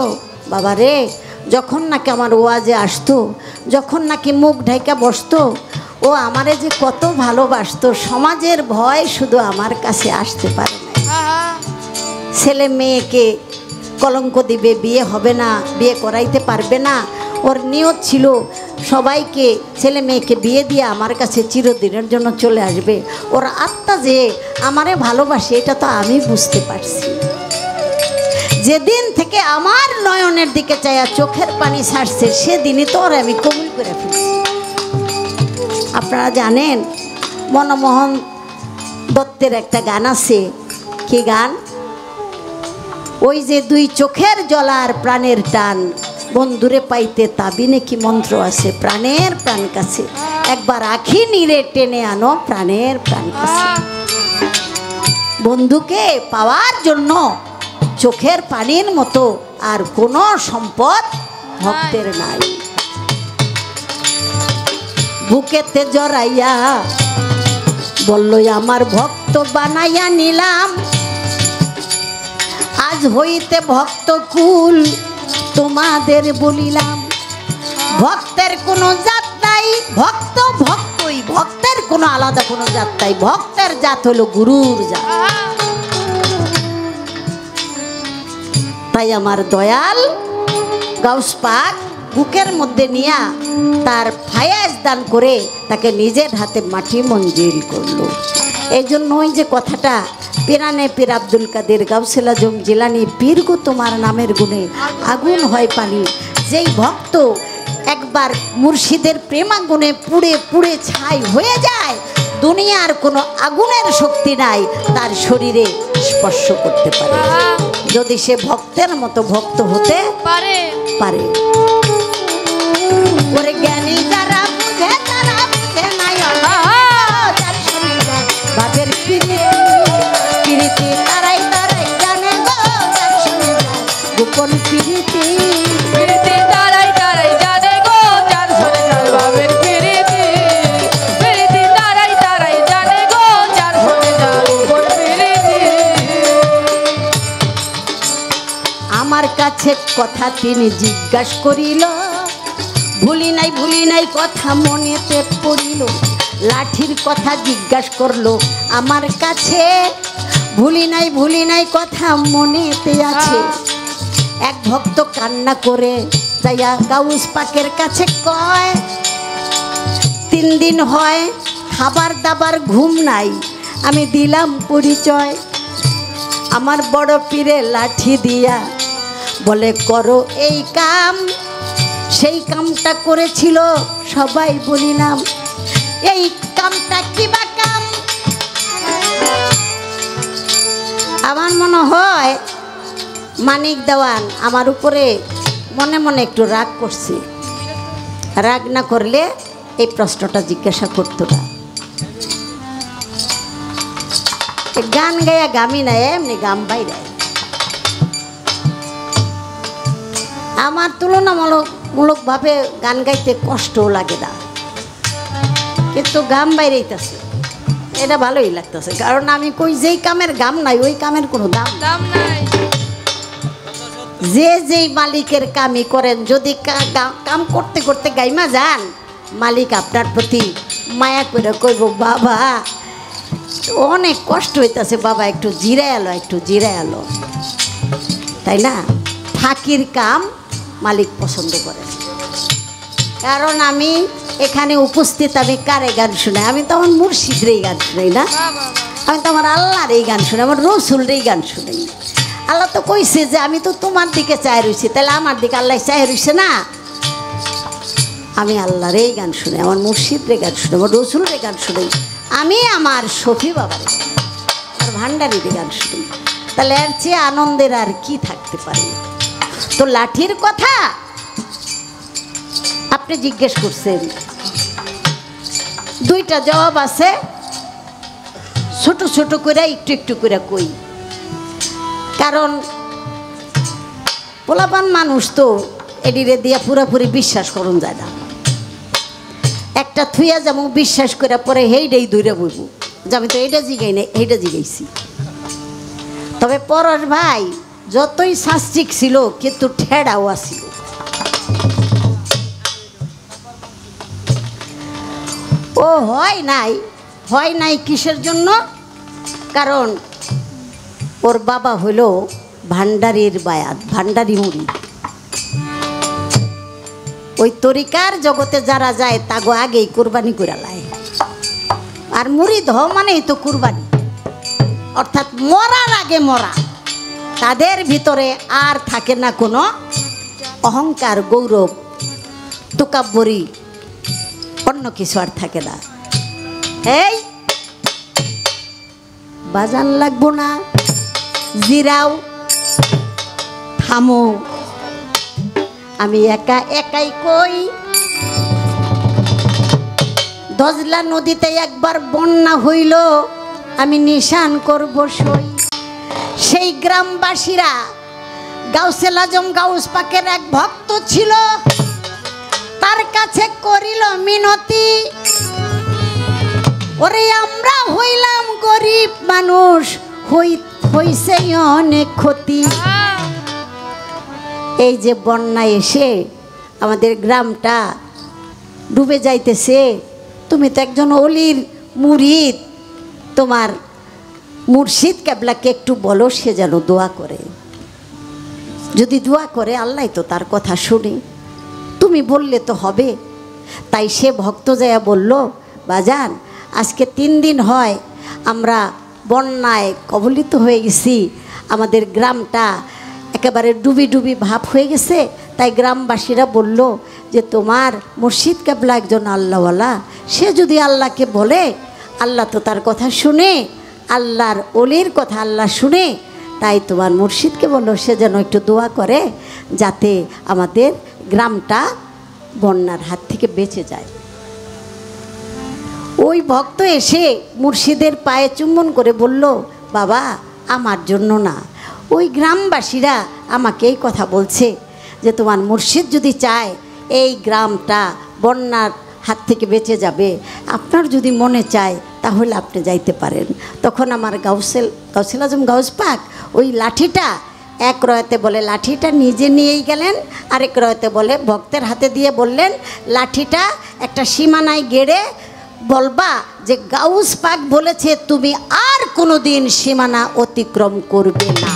বাবা রে যখন নাকি আমার ওয়াজে আসতো, যখন নাকি মুখ ঢাইকা বসতো, ও আমারে যে কত ভালোবাসতো, সমাজের ভয় শুধু আমার কাছে আসতে পারে না। ছেলে মেয়েকে কলঙ্ক দিবে, বিয়ে হবে না, বিয়ে করাইতে পারবে না। ওর নিয়ত ছিল সবাইকে ছেলে মেয়েকে বিয়ে দিয়ে আমার কাছে চিরদিনের জন্য চলে আসবে। ওর আত্মা যে আমারে ভালোবাসে এটা তো আমি বুঝতে পারছি। যেদিন থেকে আমার নয়নের দিকে চাইয়া চোখের পানি ছাড়ছে সেদিনই তো ওর আমি কবুল করে ফেলছি। আপনারা জানেন মনমোহন দত্তের একটা গান আছে, কি গান? ওই যে দুই চোখের জলার প্রাণের টান, বন্ধুরে পাইতে তাবিনে কি মন্ত্র আছে, প্রাণের প্রাণ কাছে একবার আখি নিরে টেনে আনো প্রাণের প্রাণ কাছে। বন্ধুকে পাওয়ার জন্য চোখের পানির মতো আর কোনো সম্পদ ভক্তের নাই। বুকেতে জড়াইয়া বললো আমার ভক্ত বানাইয়া নিলাম, আজ হইতে ভক্ত কুল তোমাদের বলিলাম। ভক্তের কোনো জাত নাই, ভক্ত ভক্তই, ভক্তের কোনো আলাদা কোনো জাত নাই, ভক্তের জাত হলো গুরুর জাত। তাই আমার দয়াল গাউস পাক বুকের মধ্যে নিয়া তার ফায়াজ দান করে তাকে নিজের হাতে মাটি মঞ্জুর করলো। এই জন্য ওই যে কথাটা, পিরানে পীর আব্দুল কাদের গাউসুল আজম জিলানী, পীর গো তোমার নামের গুণে আগুন হয় পানি। যেই ভক্ত একবার মুর্শিদের প্রেমাগুণে পুড়ে পুড়ে ছাই হয়ে যায়, দুনিয়ার কোনো আগুনের শক্তি নাই তার শরীরে স্পর্শ করতে পারে, যদি সে ভক্তের মতো ভক্ত হতে পারে। ওরে জ্ঞানী যারা বুঝে তারা বুঝে নাই বাপের প্রীতি, তারাই তারাই জানে গো গোপন প্রীতি, তারাই তারাই জানে গো যার শোনে যার বাবের প্রীতি, তারাই তারাই জানে গো যার শোনে যার গোপন প্রীতি। আমার কাছে কথা তিনি জিজ্ঞাসা করিল, ভুলি নাই কথা মনেতে পড়িল। লাঠির কথা জিজ্ঞাসা করলো আমার কাছে, ভুলি নাই কথা মনেতে আছে। এক ভক্ত কান্না করে যাইয়া গাউস পাকের কাছে কয়, 3 দিন হয় খাবার দাবার ঘুম নাই, আমি দিলাম পরিচয়। আমার বড় পীরে লাঠি দিয়া বলে করো এই কাম, সেই কামটা করেছিল সবাই বলিলাম। এই কামটা কি বা কাম? আমার মনে হয় মানিক দেওয়ান আমার উপরে মনে মনে একটু রাগ করছে। রাগ না করলে এই প্রশ্নটা জিজ্ঞাসা করতো না। গান গায়া গামি না, এমনি গাম বাইরে। আমার তুলনামূলকভাবে গান গাইতে কষ্টও লাগে না, কিন্তু গাম বাইরেইতেছে, এটা ভালোই লাগতেছে। কারণ আমি কই যেই কামের গাম নাই ওই কামের কোনো দাম নাই। যেই মালিকের কামই করেন, যদি কাম করতে করতে গাইমা যান, মালিক আপনার প্রতি মায়া করে কইব বাবা অনেক কষ্ট হইতেছে, বাবা একটু জিরায় আলো, তাই না? ফাঁকির কাম মালিক পছন্দ করে। কারণ আমি এখানে উপস্থিত, আমি কারে গান শুনাই? আমি তো আমার মুর্শিদরেই গান শুনাই না, আমি তো আমার আল্লাহর এই গান শুনাই, আমার রসুলরেই গান শুনাই। আল্লাহ তো কইছে যে আমি তো তোমার দিকে চাই রইছি, তাহলে আমার দিকে আল্লাহ চাই রইছে না? আমি আল্লাহর এই গান শুনাই, আমার মুর্শিদরে গান শুনাই, আমার রসুলরে গান শুনাই, আমি আমার শফি বাবার আর ভান্ডারিরে গান শুনাই। তাহলে এর চেয়ে আনন্দের আর কি থাকতে পারে? তো লাঠির কথা আপনি জিজ্ঞেস করছেন, 2টা জবাব আছে, ছোট ছোট করে একটু করে কই। কারণ পোলাপান মানুষ তো এডিরে দিয়া পুরাপুরি বিশ্বাস করুন যায় না। একটা থুইয়া যেমন বিশ্বাস করে পরে হেইটাই দূরে বইব যে আমি তো এইটা জিগাই নাই, এইটা জিগাইছি। তবে পরশ ভাই যতই শাস্ত্রিক ছিল কিন্তু ঠেড়াও আসিল। ও হয় নাই কিসের জন্য? কারণ ওর বাবা হলো ভান্ডারির বায়াত, ভান্ডারি মুড়ি। ওই তরিকার জগতে যারা যায় তাগো আগেই কুরবানি করে লায়। আর মুরিদ হওয়া মানেই তো কুরবানি, অর্থাৎ মরার আগে মরা। তাদের ভিতরে আর থাকে না কোনো অহংকার, গৌরব, তুকাব্বরি, অন্য কিছু আর থাকে না। এই বাজান লাগবো না, জিরাও, থামো। আমি একাই কই, দজলা নদীতে একবার বন্যা হইল, আমি নিশান করব সই। সেই গ্রামবাসীরা, গাউসুল আজম গাউস পাকের এক ভক্ত ছিল, তার কাছে করিল মিনতি, ওরে আমরা হইলাম গরিব মানুষ, হইছে অনেক ক্ষতি। এই যে বন্যা এসে আমাদের গ্রামটা ডুবে যাইতেছে, তুমি তো একজন অলির মুরিদ, তোমার মুর্শিদ কেবলাকে একটু বলো সে যেন দোয়া করে। যদি দোয়া করে আল্লাহ তো তার কথা শুনে, তুমি বললে তো হবে। তাই সে ভক্ত যায়া বলল, বাজান আজকে 3 দিন হয় আমরা বন্যায় কবলিত হয়ে গেছি, আমাদের গ্রামটা একেবারে ডুবি ভাব হয়ে গেছে। তাই গ্রামবাসীরা বলল যে তোমার মুর্শিদ কেবলা একজন আল্লাহওয়ালা, সে যদি আল্লাহকে বলে আল্লাহ তো তার কথা শুনে, আল্লাহর অলির কথা আল্লাহ শুনে। তাই তোমার মুর্শিদকে বলল সে যেন একটু দোয়া করে যাতে আমাদের গ্রামটা বন্যার হাত থেকে বেঁচে যায়। ওই ভক্ত এসে মুর্শিদের পায়ে চুম্বন করে বলল, বাবা আমার জন্য না, ওই গ্রামবাসীরা আমাকে এই কথা বলছে যে তোমার মুর্শিদ যদি চায় এই গ্রামটা বন্যার হাত থেকে বেঁচে যাবে, আপনার যদি মনে চায় তাহলে আপনি যাইতে পারেন। তখন আমার গাউসুল আজম গাউস পাক ওই লাঠিটা এক রয়তে বলে লাঠিটা নিজে নিয়েই গেলেন, আরেক রয়তে বলে ভক্তের হাতে দিয়ে বললেন, লাঠিটা একটা সীমানায় গেড়ে বলবা যে গাউস পাক বলেছে তুমি আর কোনো দিন সীমানা অতিক্রম করবে না।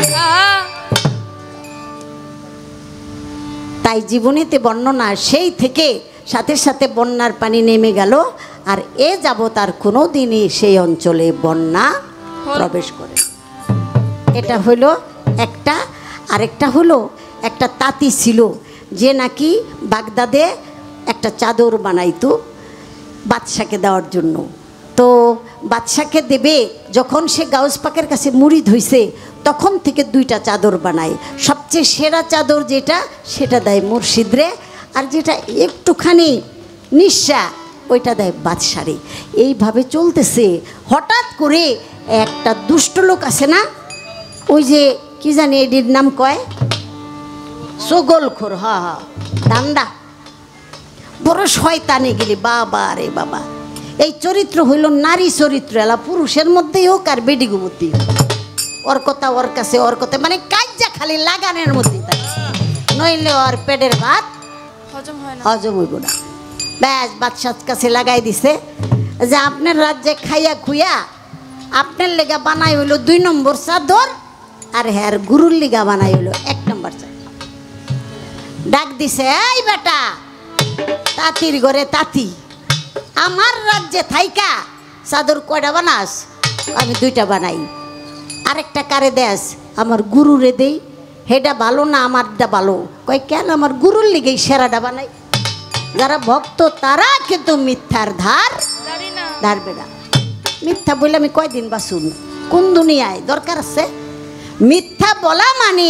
তাই জীবনীতে বর্ণনা সেই থেকে সাথে সাথে বন্যার পানি নেমে গেল, আর এ যাবৎ আর কোনো দিনই সেই অঞ্চলে বন্যা প্রবেশ করে। এটা হলো একটা। আরেকটা হলো একটা তাঁতি ছিল যে নাকি বাগদাদে একটা চাদর বানাইতো বাদশাকে দেওয়ার জন্য। তো বাদশাকে দেবে যখন সে গাউস পাকের কাছে মুরিদ হইছে তখন থেকে 2টা চাদর বানায়। সবচেয়ে সেরা চাদর যেটা সেটা দেয় মুর্শিদরে, আর যেটা একটুখানি নিঃশা ওইটা দেয় বাদশারে। এইভাবে চলতেছে। হঠাৎ করে একটা দুষ্ট লোক আছে না, ওই যে কি জানি এটির নাম কয়, সগলখোর, দান্দা, বড় শয়তানে গেলি বাবা রে বাবা। এই চরিত্র হইল নারী চরিত্র, এলা পুরুষের মধ্যেই হোক আর বেডিগো মধ্যেই হোক, ওর কথা ওর কাছে, ওর কথা মানে কাজ্জা খালি লাগানের মধ্যেই থাকে, নইলে ওর পেটের ভাত হজম হইব না। ব্যাস বাদশার কাছে লাগাই দিছে যে আপনার রাজ্যে খাইয়া খুইয়া আপনার লেগা বানাই হইল 2 নম্বর চাদর, আর হ্যার গুরুর লিগা বানাই হইল 1 নম্বর চাদর। ডাক দিছে, এই বেটা তাঁতির ঘরে তাঁতি, আমার রাজ্যে থাইকা চাদর কয়টা বানাস? আমি 2টা বানাই। আরেকটা কারে দেস? আমার গুরুরে দেই। হেটা ভালো না আমারটা ভালো? কয় কেন, আমার গুরুর লিগেই সেরাটা বানাই। যারা ভক্ত তারা কিন্তু মিথ্যার ধার ধারবে না। মিথ্যা বলে আমি কয়দিন বাঁচুন? কোন দুনিয়ায় দরকার আছে? মিথ্যা বলা মানে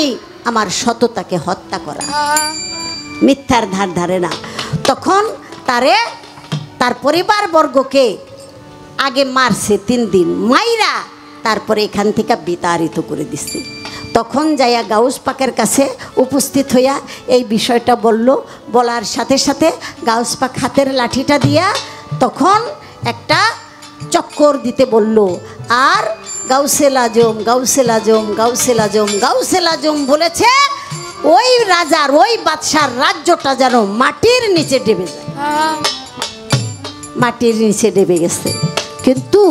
আমার সততাকে হত্যা করা। মিথ্যার ধার ধারে না। তখন তার পরিবার বর্গকে আগে মারছে 3 দিন, মাইরা তারপরে এখান থেকে বিতাড়িত করে দিচ্ছে। তখন যাইয়া গাউস পাকের কাছে উপস্থিত হইয়া এই বিষয়টা বলল। বলার সাথে সাথে গাউস পাক হাতের লাঠিটা দিয়া তখন একটা চক্কর দিতে বলল, আর গাউসুল আজম গাউসুল আজম গাউসুল আজম গাউসুল আজম বলেছে ওই রাজার, ওই বাদশার রাজ্যটা যেন মাটির নিচে ডুবে যায়। মাটির নিচে ডেবে গেছে। কিন্তু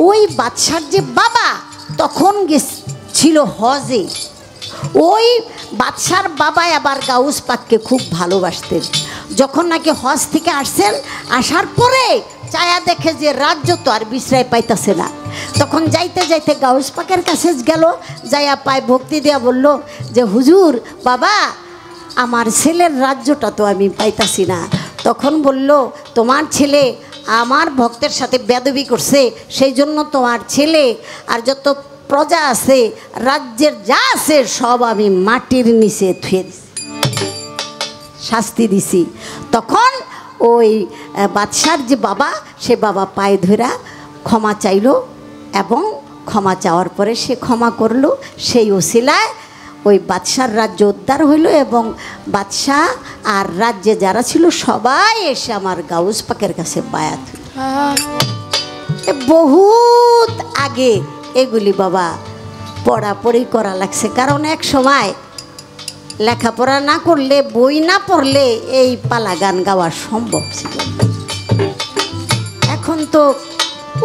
ওই বাদশার যে বাবা তখন ছিল হজে, ওই বাদশার বাবা আবার গাউস পাককে খুব ভালোবাসতেন। যখন নাকি হজ থেকে আসছেন, আসার পরে চায়া দেখে যে রাজ্য তো আর বিশ্রায় পাইতেছে না, তখন যাইতে যাইতে গাউস পাকের কাছে গেল, যাইয়া পায় ভক্তি দিয়া বলল যে হুজুর বাবা, আমার ছেলের রাজ্যটা তো আমি পাইতাছি না। তখন বলল, তোমার ছেলে আমার ভক্তের সাথে বেয়াদবি করছে, সেই জন্য তোমার ছেলে আর যত প্রজা আছে, রাজ্যের যা আছে সব আমি মাটির নিচে থুয়ে দিছি, শাস্তি দিছি। তখন ওই বাদশার যে বাবা, সে বাবা পায়ে ধরা ক্ষমা চাইল, এবং ক্ষমা চাওয়ার পরে সে ক্ষমা করলো। সেই ওসিলায় ওই বাদশার রাজ্য উদ্ধার হইল, এবং বাদশাহ আর রাজ্যে যারা ছিল সবাই এসে আমার গাউস পাকের কাছে বায়াত হইল। বহুত আগে এগুলি বাবা পড়াপড়ি করা লাগছে, কারণ এক সময় লেখাপড়া না করলে, বই না পড়লে এই পালা গান গাওয়া সম্ভব ছিল। এখন তো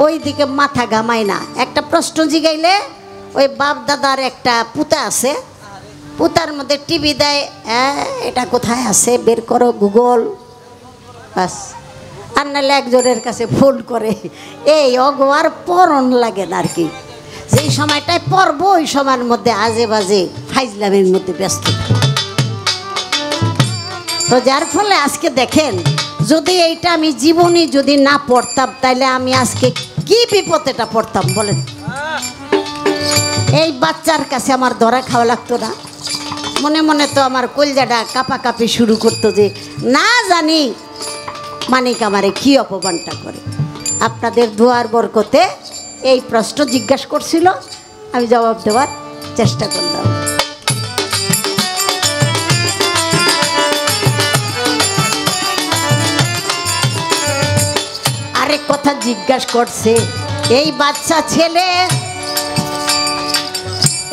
ওই দিকে মাথা ঘামায় না। একটা প্রশ্ন জিগাইলে ওই বাপ দাদার একটা পুতা আছে, পুতার মধ্যে টিভি দেয়, এটা কোথায় আছে বের করো গুগল, বাস। আর নাহলে একজনের কাছে ফোন করে, এই অগোয়ার পরন লাগে না আর কি। যেই সময়টায় পড়বো ওই সময়ের মধ্যে আজে বাজে ফাইজলামের মধ্যে ব্যস্ত। তো যার ফলে আজকে দেখেন, যদি এইটা আমি জীবনে যদি না পড়তাম, তাইলে আমি আজকে কি বিপদেটা পড়তাম বলেন। এই বাচ্চার কাছে আমার ধরা খাওয়া লাগতো না, মনে মনে তো আমার কলজাটা কাঁপাকাঁপি শুরু করতো, যে না জানি মানিক আমারে কি অপমানটা করে। আপনাদের দোয়ার বরকতে এই প্রশ্ন জিজ্ঞাসা করছিল, আমি জবাব দেওয়ার চেষ্টা করলাম। আরেক কথা জিজ্ঞাসা করছে, এই বাচ্চা ছেলে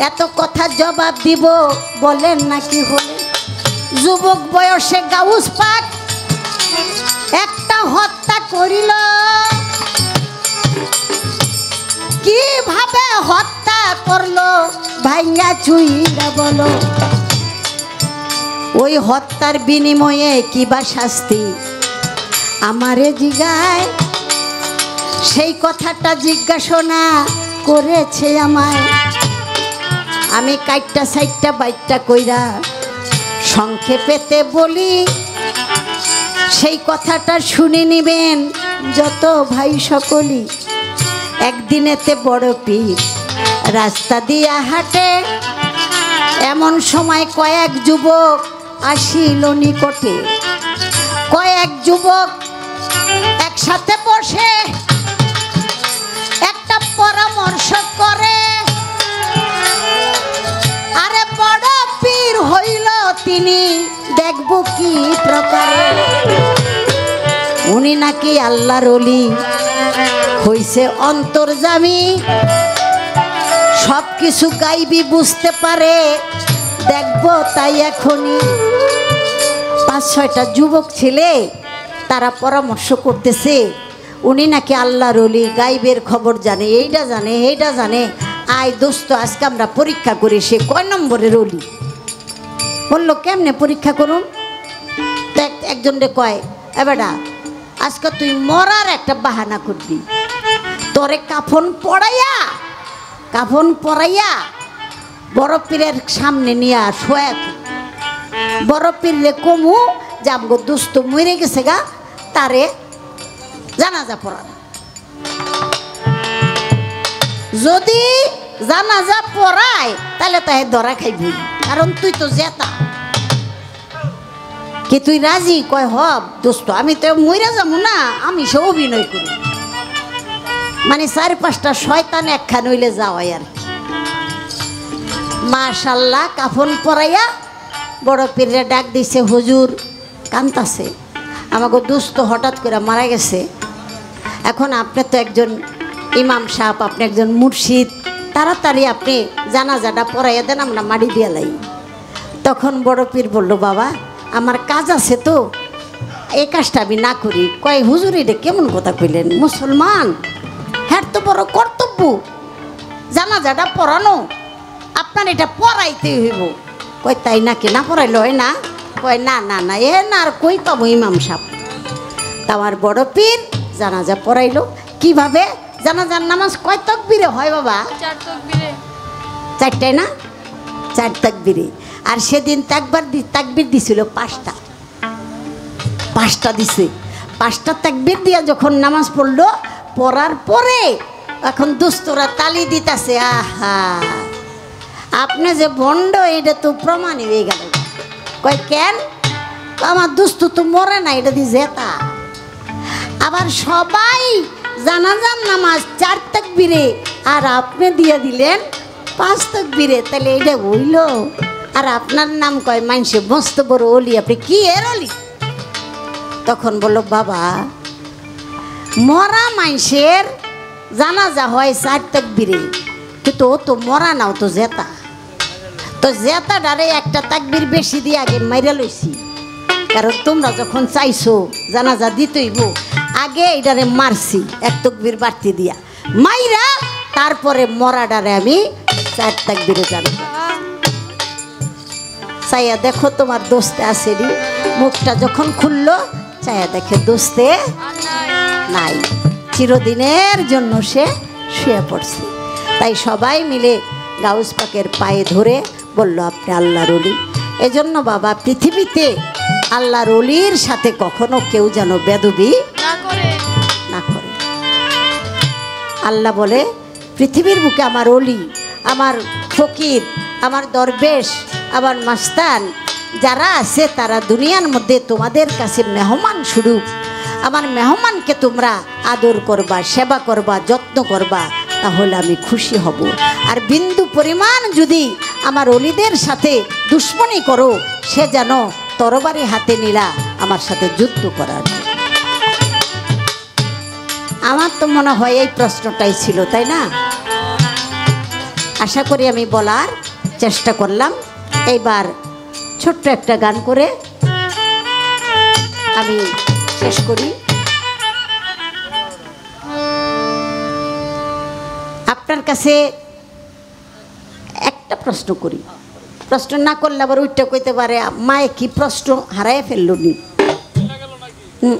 এত কথা জবাব দিব বলেন নাকি হলে? যুবক বয়সে গাউস পাক একটা হত্যা করিল, কিভাবে হত্যা করলো ভাইয়া চুইরা বলো। ওই হত্যার বিনিময়ে কিবা শাস্তি আমারে জিগায়, সেই কথাটা জিজ্ঞাসা করেছে আমায়। আমি কাইটটা সাইটটা বাইটটা কইরা সংক্ষেপেতে বলি, সেই কথাটা শুনে নিবেন যত ভাই সকলই। একদিনেতে বড় পীর রাস্তা দিয়া হাঁটে, এমন সময় কয়েক যুবক আসিল নিকটে। কয়েক যুবক একসাথে বসে একটা পরামর্শ করে, আরে বড় পীর হইল তিনি, দেখব কি প্রকারে। উনি নাকি আল্লাহর ওলি, হইছে অন্তর্যামী, সব কিছু গাইবি বুঝতে পারে, দেখব তাই এখনই। 5-6টা যুবক ছেলে তারা পরামর্শ করতেছে, উনি নাকি আল্লাহর ওলি, গাইবের খবর জানে, এইটা জানে এইটা জানে। আয় দোস্ত, আজকে আমরা পরীক্ষা করি সে কয় নম্বরের ওলি। বললো কেমনে পরীক্ষা করুন? একজনরে কয়, এ বেটা আজকে তুই মরার একটা বাহানা করবি, তোরে কাফন পড়াইয়া বড় পীরের সামনে নিয়ে শোয়া। বড় পীরে কমু যে আমগো দোস্ত মরে গেছে গা, তারে জানাজা পড়ানো। যদি জানাজা পড়ায় তাহলে তাই ধরা খাইবি, কারণ তুই তো জেতা। কি তুই রাজি? কয় হব দোস্ত, আমি তো মইরা যাবো না, আমি সে অভিনয় করি। মানে 4-5টা শয়তান একখান হইলে যাওয়াই আর কি। মাশাল্লাহ কাফন পরাইয়া বড় পীরে ডাক দিছে, হুজুর কান্তাছে, আমাকে দোস্ত হঠাৎ করে মারা গেছে। এখন আপনি তো একজন ইমাম সাহেব, আপনি একজন মুর্শিদ, তাড়াতাড়ি আপনি জানাজাটা পড়াইয়া দেন, আমরা মাটি দিয়া লাই। তখন বড় পীর বলল, বাবা আমার কাজ আছে তো, এই কাজটা আমি না করি। কয় হুজুর এটা কেমন কথা কইলেন, মুসলমান হ্যাঁ তো বড় কর্তব্য জানাজাটা পড়ানো, আপনার এটা পড়াইতে হইব। কয় তাই নাকি, না পড়াইলে হয় না? কয় না না না এ না আর কই পাবো ইমাম সাহেব। তা আমার বড় পীর জানাজা পড়াইলো। কিভাবে? জানাজার নামাজ কয় তাকবীরে হয় বাবা? 4 তাকবীরে। 4টায় না? 4 তাকবীরে। আর সেদিন তাকবীর দিছিল 5টা দিছে। 5টা তাকবীর দিয়া যখন নামাজ পড়লো, পড়ার পরে এখন দুস্তরা তালি দিতেছে। আহা আপনি যে ভণ্ড এটা তো প্রমাণ হয়ে গেল। কয় কেন? আমার দুস্ত তো মরে না, এটা দিয়ে জেতা। আবার সবাই জানাজার নামাজ 4 তাকবীরে আর আপনি দিয়ে দিলেন 5 তাকবীরে, তাহলে এটা হইল। আর আপনার নাম কয় মানুষে মস্ত বড় অলি, আপনি কি এর অলি? তখন বলল বাবা মরা মানুষের জানাজা হয় 4 তাকবীরে, কিন্তু ও তো মরা না, ও তো জেতা। তো জেতাটারে একটা তাকবীর বেশি দিয়ে আগে মাইরা লইছি, কারণ তোমরা যখন চাইছো জানাজা দিতেইব, আগে এটারে মারছি 1 তাকবীর বাড়তি দিয়া মাইরা, তারপরে মরাডারে আমি 4 তাকবীরে জানাজা। চাইয়া দেখো তোমার দোস্তে আসেনি, মুখটা যখন খুললো চাইয়া দেখে দোস্তে নাই, চিরদিনের জন্য সে শুয়ে পড়ছে। তাই সবাই মিলে গাউস পাকের পায়ে ধরে বলল আপনি আল্লাহর ওলি। এজন্য বাবা পৃথিবীতে আল্লাহর ওলির সাথে কখনো কেউ যেন বেদবি না করে। আল্লাহ বলে পৃথিবীর বুকে আমার ওলি, আমার ফকির, আমার দরবেশ, আমার মাস্তান যারা আছে তারা দুনিয়ার মধ্যে তোমাদের কাছে মেহমান স্বরূপ। আমার মেহমানকে তোমরা আদর করবা, সেবা করবা, যত্ন করবা, তাহলে আমি খুশি হব। আর বিন্দু পরিমাণ যদি আমার অলিদের সাথে দুশ্মনী করো, সে যেন তরবারি হাতে নিলা আমার সাথে যুদ্ধ করার। আমার তো মনে হয় এই প্রশ্নটাই ছিল, তাই না? আশা করি আমি বলার চেষ্টা করলাম। এইবার ছোট্ট একটা গান করে আমি শেষ করি। আপনার কাছে একটা প্রশ্ন করি, প্রশ্ন না করলে আবার ওইটা কইতে পারে মায়ে কি প্রশ্ন হারায় ফেলল নি।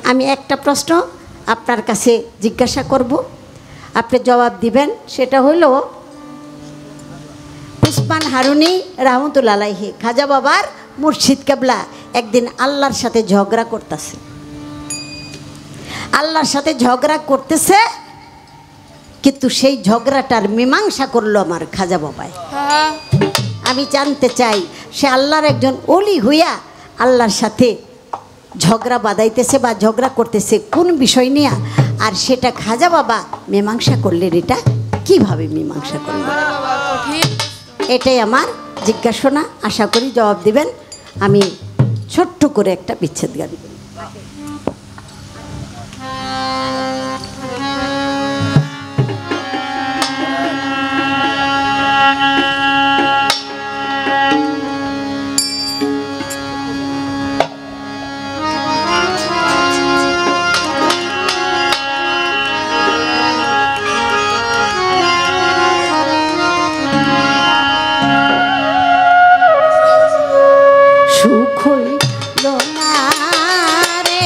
আমি একটা প্রশ্ন আপনার কাছে জিজ্ঞাসা করব, আপনি জবাব দিবেন। সেটা হলো উসমান হারুনি রহমতুল্লাহ আলাইহি খাজা বাবার মুর্শিদ কেবলা একদিন আল্লাহর সাথে ঝগড়া করতেছে। আল্লাহর সাথে ঝগড়া করতেছে, কিন্তু সেই ঝগড়াটার মীমাংসা করলো আমার খাজা বাবাই। আমি জানতে চাই সে আল্লাহর একজন ওলি হইয়া আল্লাহর সাথে ঝগড়া বাঁধাইতেছে বা ঝগড়া করতেছে কোন বিষয় নিয়ে, আর সেটা খাজা বাবা মীমাংসা করলেন। এটা কিভাবে মীমাংসা করলেন? এটাই আমার জিজ্ঞাসা। আশা করি জবাব দিবেন। আমি ছোট্ট করে একটা বিচ্ছেদ গান করি। সুখ হইল না রে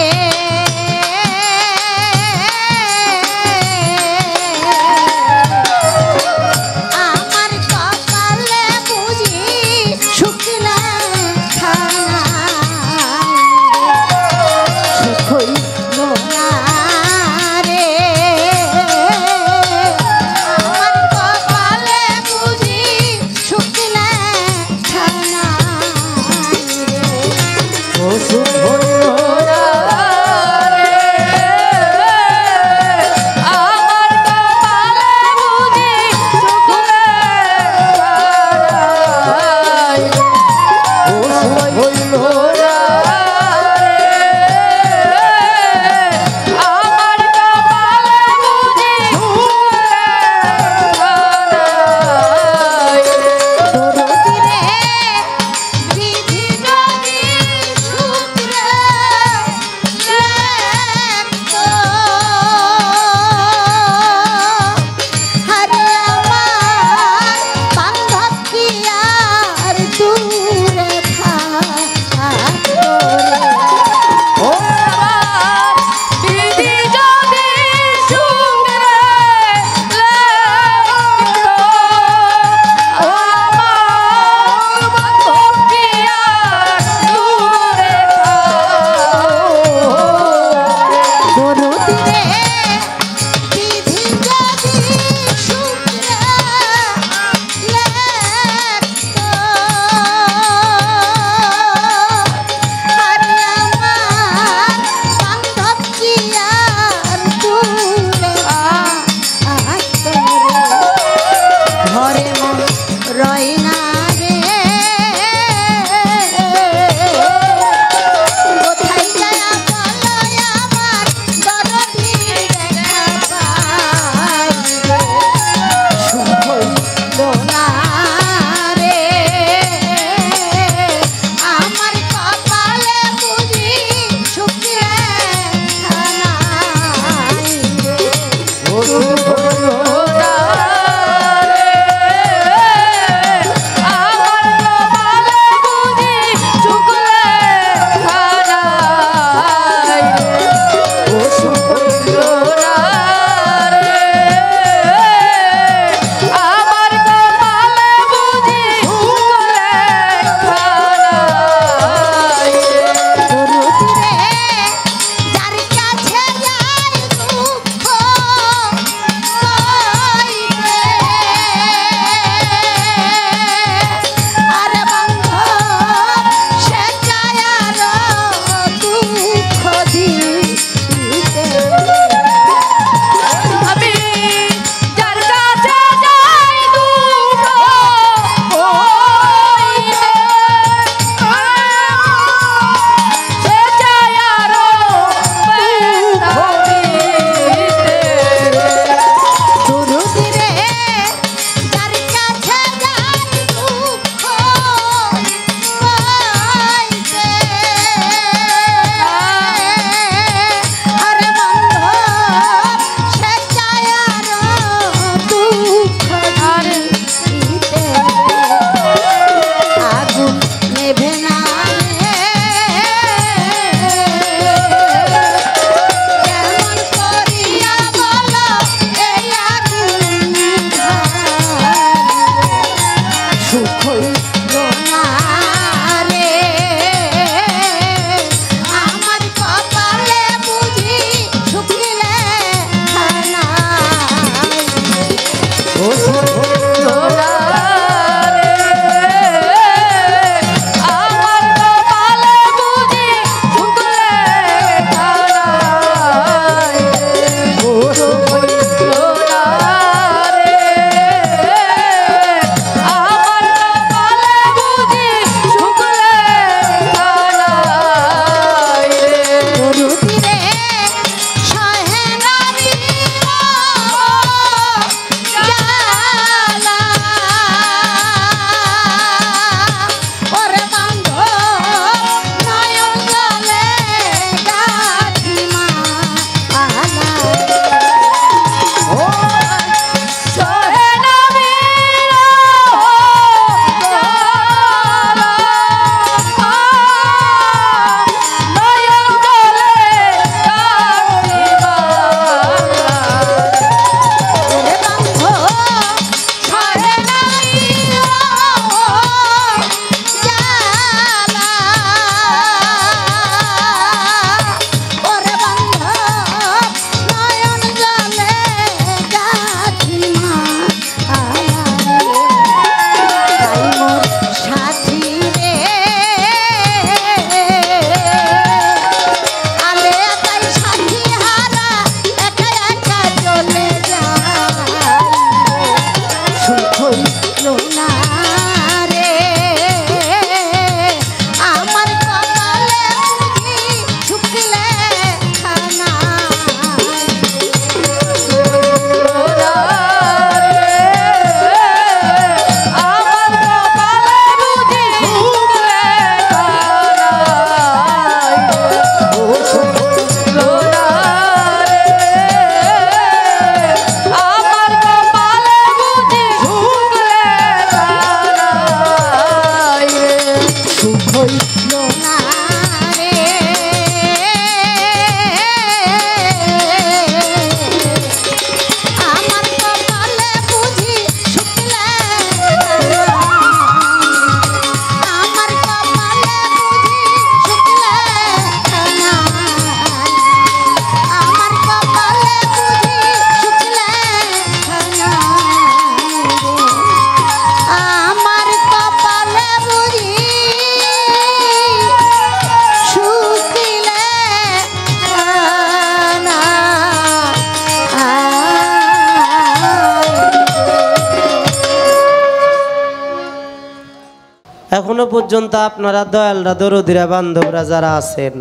এখনো পর্যন্ত আপনারা দয়ালরা দরদিরা বান্ধবরা যারা আছেন,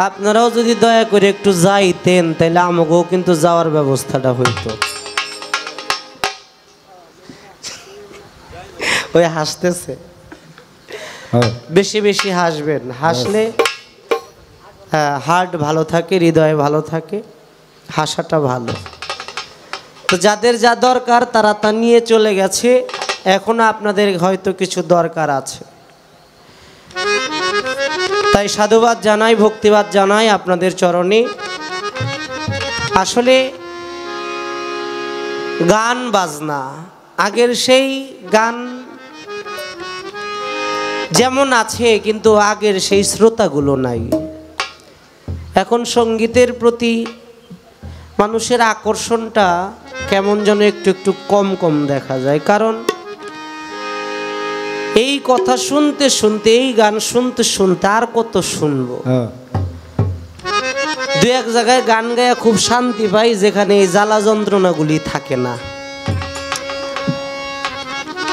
আপনারাও যদি দয়া করে একটু যাইতেন তাহলে আমাকেও কিন্তু যাওয়ার ব্যবস্থাটা হইতো। ওই হাসতেছে, বেশি বেশি হাসবেন, হাসলে হার্ট ভালো থাকে, হৃদয় ভালো থাকে, হাসাটা ভালো। তো যাদের যা দরকার তারা তা নিয়ে চলে গেছে, এখনো আপনাদের হয়তো কিছু দরকার আছে। তাই সাধুবাদ জানাই, ভক্তিবাদ জানাই আপনাদের চরণে। আসলে গান বাজনা আগের সেই গান যেমন আছে, কিন্তু আগের সেই শ্রোতাগুলো নাই। এখন সঙ্গীতের প্রতি মানুষের আকর্ষণটা কেমন যেন একটু একটু কম কম দেখা যায়। কারণ এই কথা শুনতে শুনতে, এই গান শুনতে শুনতে আর কত শুনবো। দু এক জায়গায় গান গায়া খুব শান্তি পাই, যেখানে এই জ্বালা যন্ত্রণাগুলি থাকে না।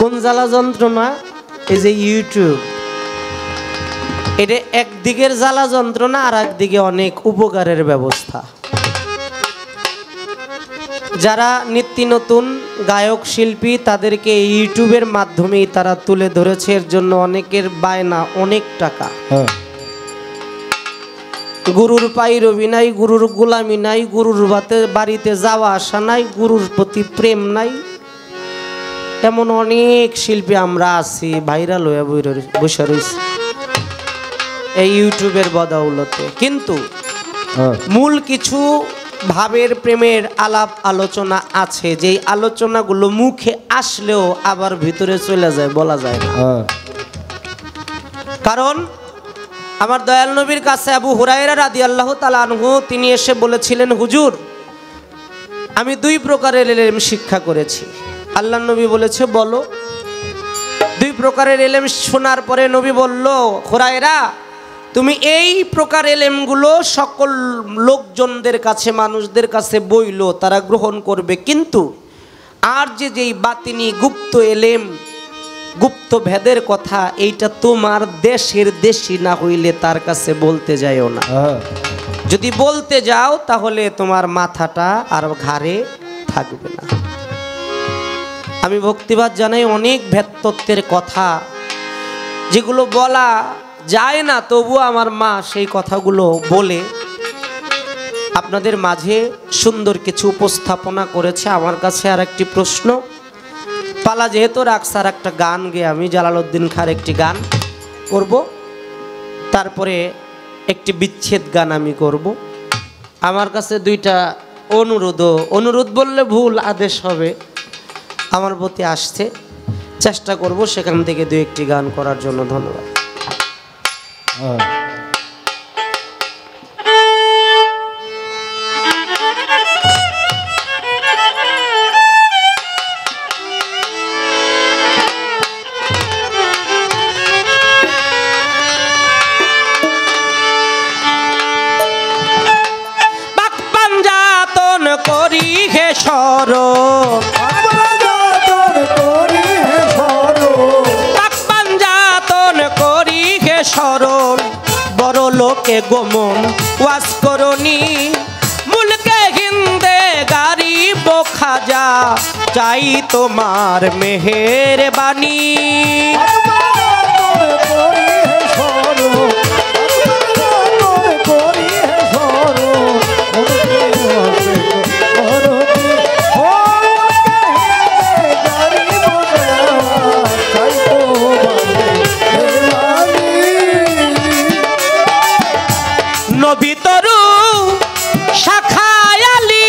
কোন জ্বালা যন্ত্রণা? এই যে ইউটিউব, এটা একদিকের জ্বালা যন্ত্রণা, আর একদিকে অনেক উপকারের ব্যবস্থা। যারা নিত্য নতুন গায়ক শিল্পী তাদেরকে ইউটিউবের মাধ্যমেই তারা তুলে ধরেছে, এর জন্য অনেকের বায়না অনেক টাকা। গুরুর পাইরবি নাই, গুরুর গোলামি নাই, গুরুর বাড়িতে যাওয়া আসা নাই, গুরুর প্রতি প্রেম নাই, এমন অনেক শিল্পী আমরা আছি ভাইরাল হয়ে বসে রয়েছি এই ইউটিউবের বদৌলতে। কিন্তু মূল কিছু ভাবের প্রেমের আলাপ আলোচনা আছে, যেই আলোচনাগুলো মুখে আসলেও আবার ভিতরে চলে যায়, বলা যায় না। কারণ আমার দয়াল নবীর কাছে আবু হুরায়রা রাদিয়াল্লাহু তাআলা আনহু তিনি এসে বলেছিলেন, হুজুর আমি 2 প্রকারের ইলম শিক্ষা করেছি। আল্লাহর নবী বলেছে বলো। 2 প্রকারের ইলম শোনার পরে নবী বলল, হুরায়রা তুমি এই প্রকার ইলমগুলো সকল লোকজনদের কাছে, মানুষদের কাছে বইলো, তারা গ্রহণ করবে, কিন্তু আর যেই বাতিনি গুপ্ত ইলম, গুপ্ত ভেদের কথা, এইটা তোমার দেশের দেশি না হইলে তার কাছে বলতে যাইও না। যদি বলতে যাও তাহলে তোমার মাথাটা আর ঘাড়ে থাকবে না। আমি ভক্তিবাদ জানাই, অনেক ভেদতত্ত্বের কথা যেগুলো বলা যায় না, তবুও আমার মা সেই কথাগুলো বলে আপনাদের মাঝে সুন্দর কিছু উপস্থাপনা করেছে। আমার কাছে আর একটি প্রশ্ন, পালা যেহেতু রাখছে, আর একটা গান গেয়ে আমি জালালউদ্দিন খাঁর একটি গান করব, তারপরে একটি বিচ্ছেদ গান আমি করব। আমার কাছে 2টা অনুরোধ বললে ভুল, আদেশ হবে, আমার প্রতি আসছে, চেষ্টা করব সেখান থেকে 2-1টি গান করার জন্য। ধন্যবাদ। বাক পাঞ্জাতন করি হে শরণ, শরণ বড় লোকে গমন ওয়াজ করনি, মুলকে হিন্দে গারিব খাজা চাই তোমার মেহেরবানি। নবিতরু শাখায়ালি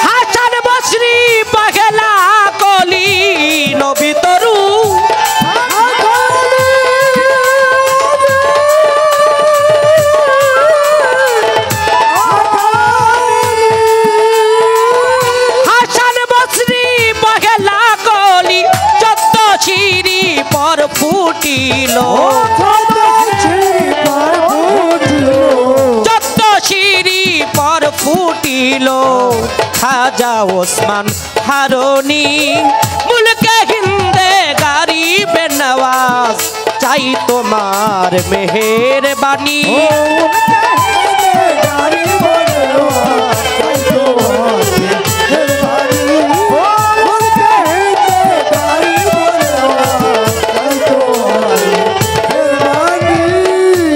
হাসান বসরি পাগলা কলি, নবিতরু হাসান বসরি পাগলা কলি, 14 সিঁড়ি পর ফুটিল, ফুটিল খাজা ওসমান হারুনি। গাড়ি বেনওয়াজ চাই তোমার মেহেরবানি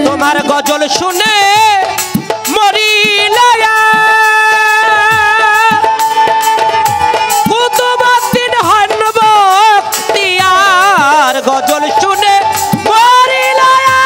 তোমার গজল শুনে মরিলায়া কুতুবউদ্দিন হন বখতিয়ার গজল শুনে মরিলায়া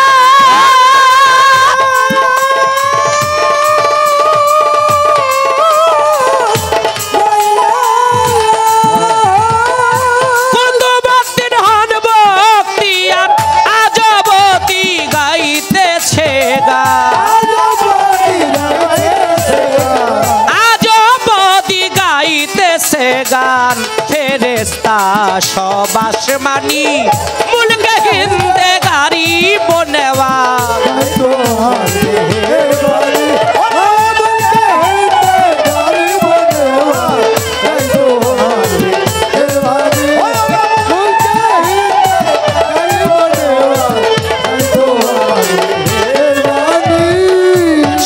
কুতুবউদ্দিন হন বখতিয়ার আজবতি গাইতেছে গান আজবতি গাইতেছে গান ফেরেশতা সব আসমানি মুলকে হিন্দে গাড়ি বনেওয়া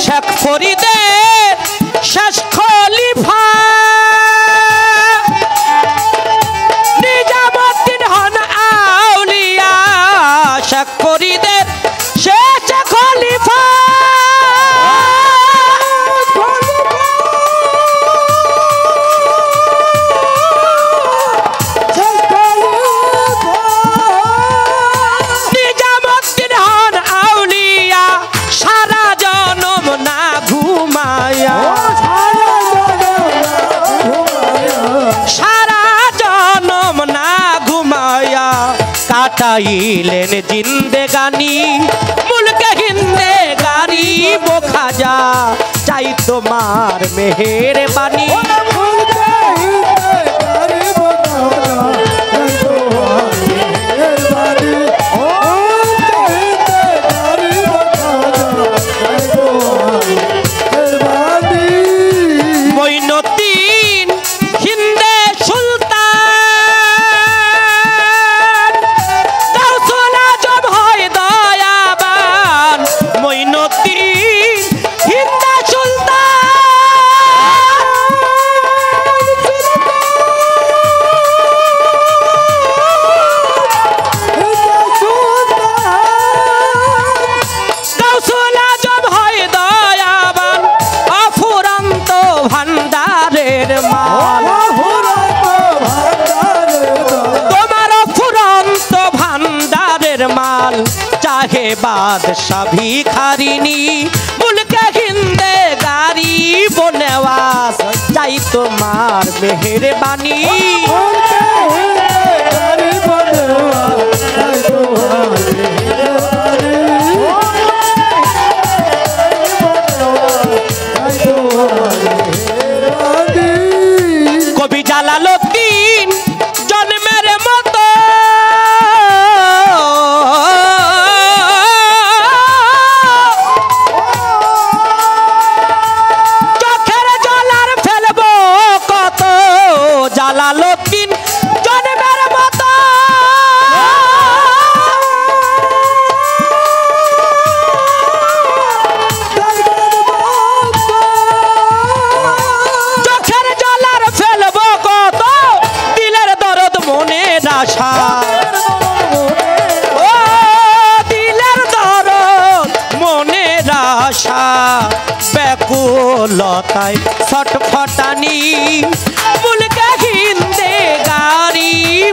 শেখ ফরিদের শেষ খলিফা নিজামুদ্দিন হন আউলিয়া শেখ ফরিদের শেষ খলিফা নিজামুদ্দিন হন আউলিয়া সারা জনম না ঘুমায়া সারা জনম না ঘুমায়া কাটাইলেন জিন্দেগানি মুলকে হিন্দে গাড়ি বোখাজা চাই তোমার মেহেরবানি মঈনুদ্দিন হিন্দে সুলতান গাউসুল আজম হয় দয়াবান মঈনুদ্দিন হিন্দে গাউসুল আজম হয় দয়াবান অফুরন্ত ভান্ডারের মাল তোমার অফুরন্ত ভান্ডারের মাল চাহে বাদশা ভিখারিনী মুলকে হিন্দে গাড়ি বনেওয়াজ চাই তোমার মেহেরবানি কবি জালালউদ্দিন জন্মের মতো চোখের জলার ফেলবো কত জালালউদ্দিন জন্মের মতো চোখের জলার ফেলবো কত দিলের দরদ মনের আশা ও দিলের দরদ মনের আশা ব্যাকুলতায় ছটফটানি মুলকে হিন্দে গাড়ি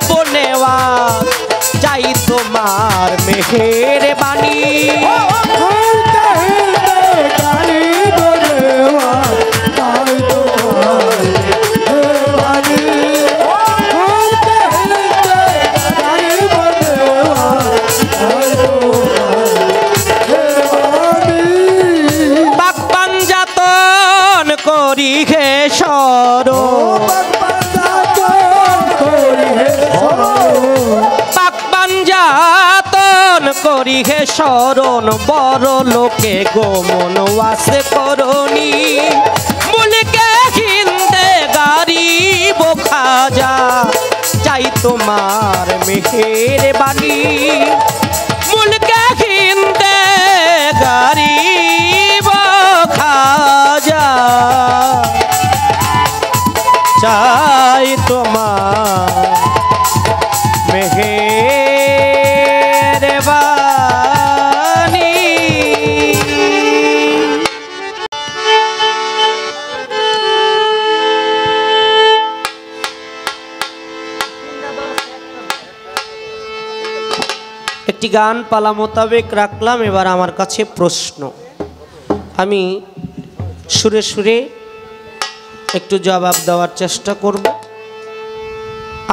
বনেওয়াজ চাই তোমার মেহেরবানি পাকপাঞ্জাতন করি হে শরণ পাকপাঞ্জাতন করি হে শরণ বড় লোকে গোমন ওয়াসে করণী মুলকে হিন্দে গাড়ি বোখাজা চাই তোমার মেহের বাণী মুলকে হিন্দে গরিব খাজা চাই তোমার মেহের বাণী। একটি গান পালা মোতাবেক রাখলাম। এবার আমার কাছে প্রশ্ন, আমি সুরে সুরে একটু জবাব দেওয়ার চেষ্টা করব।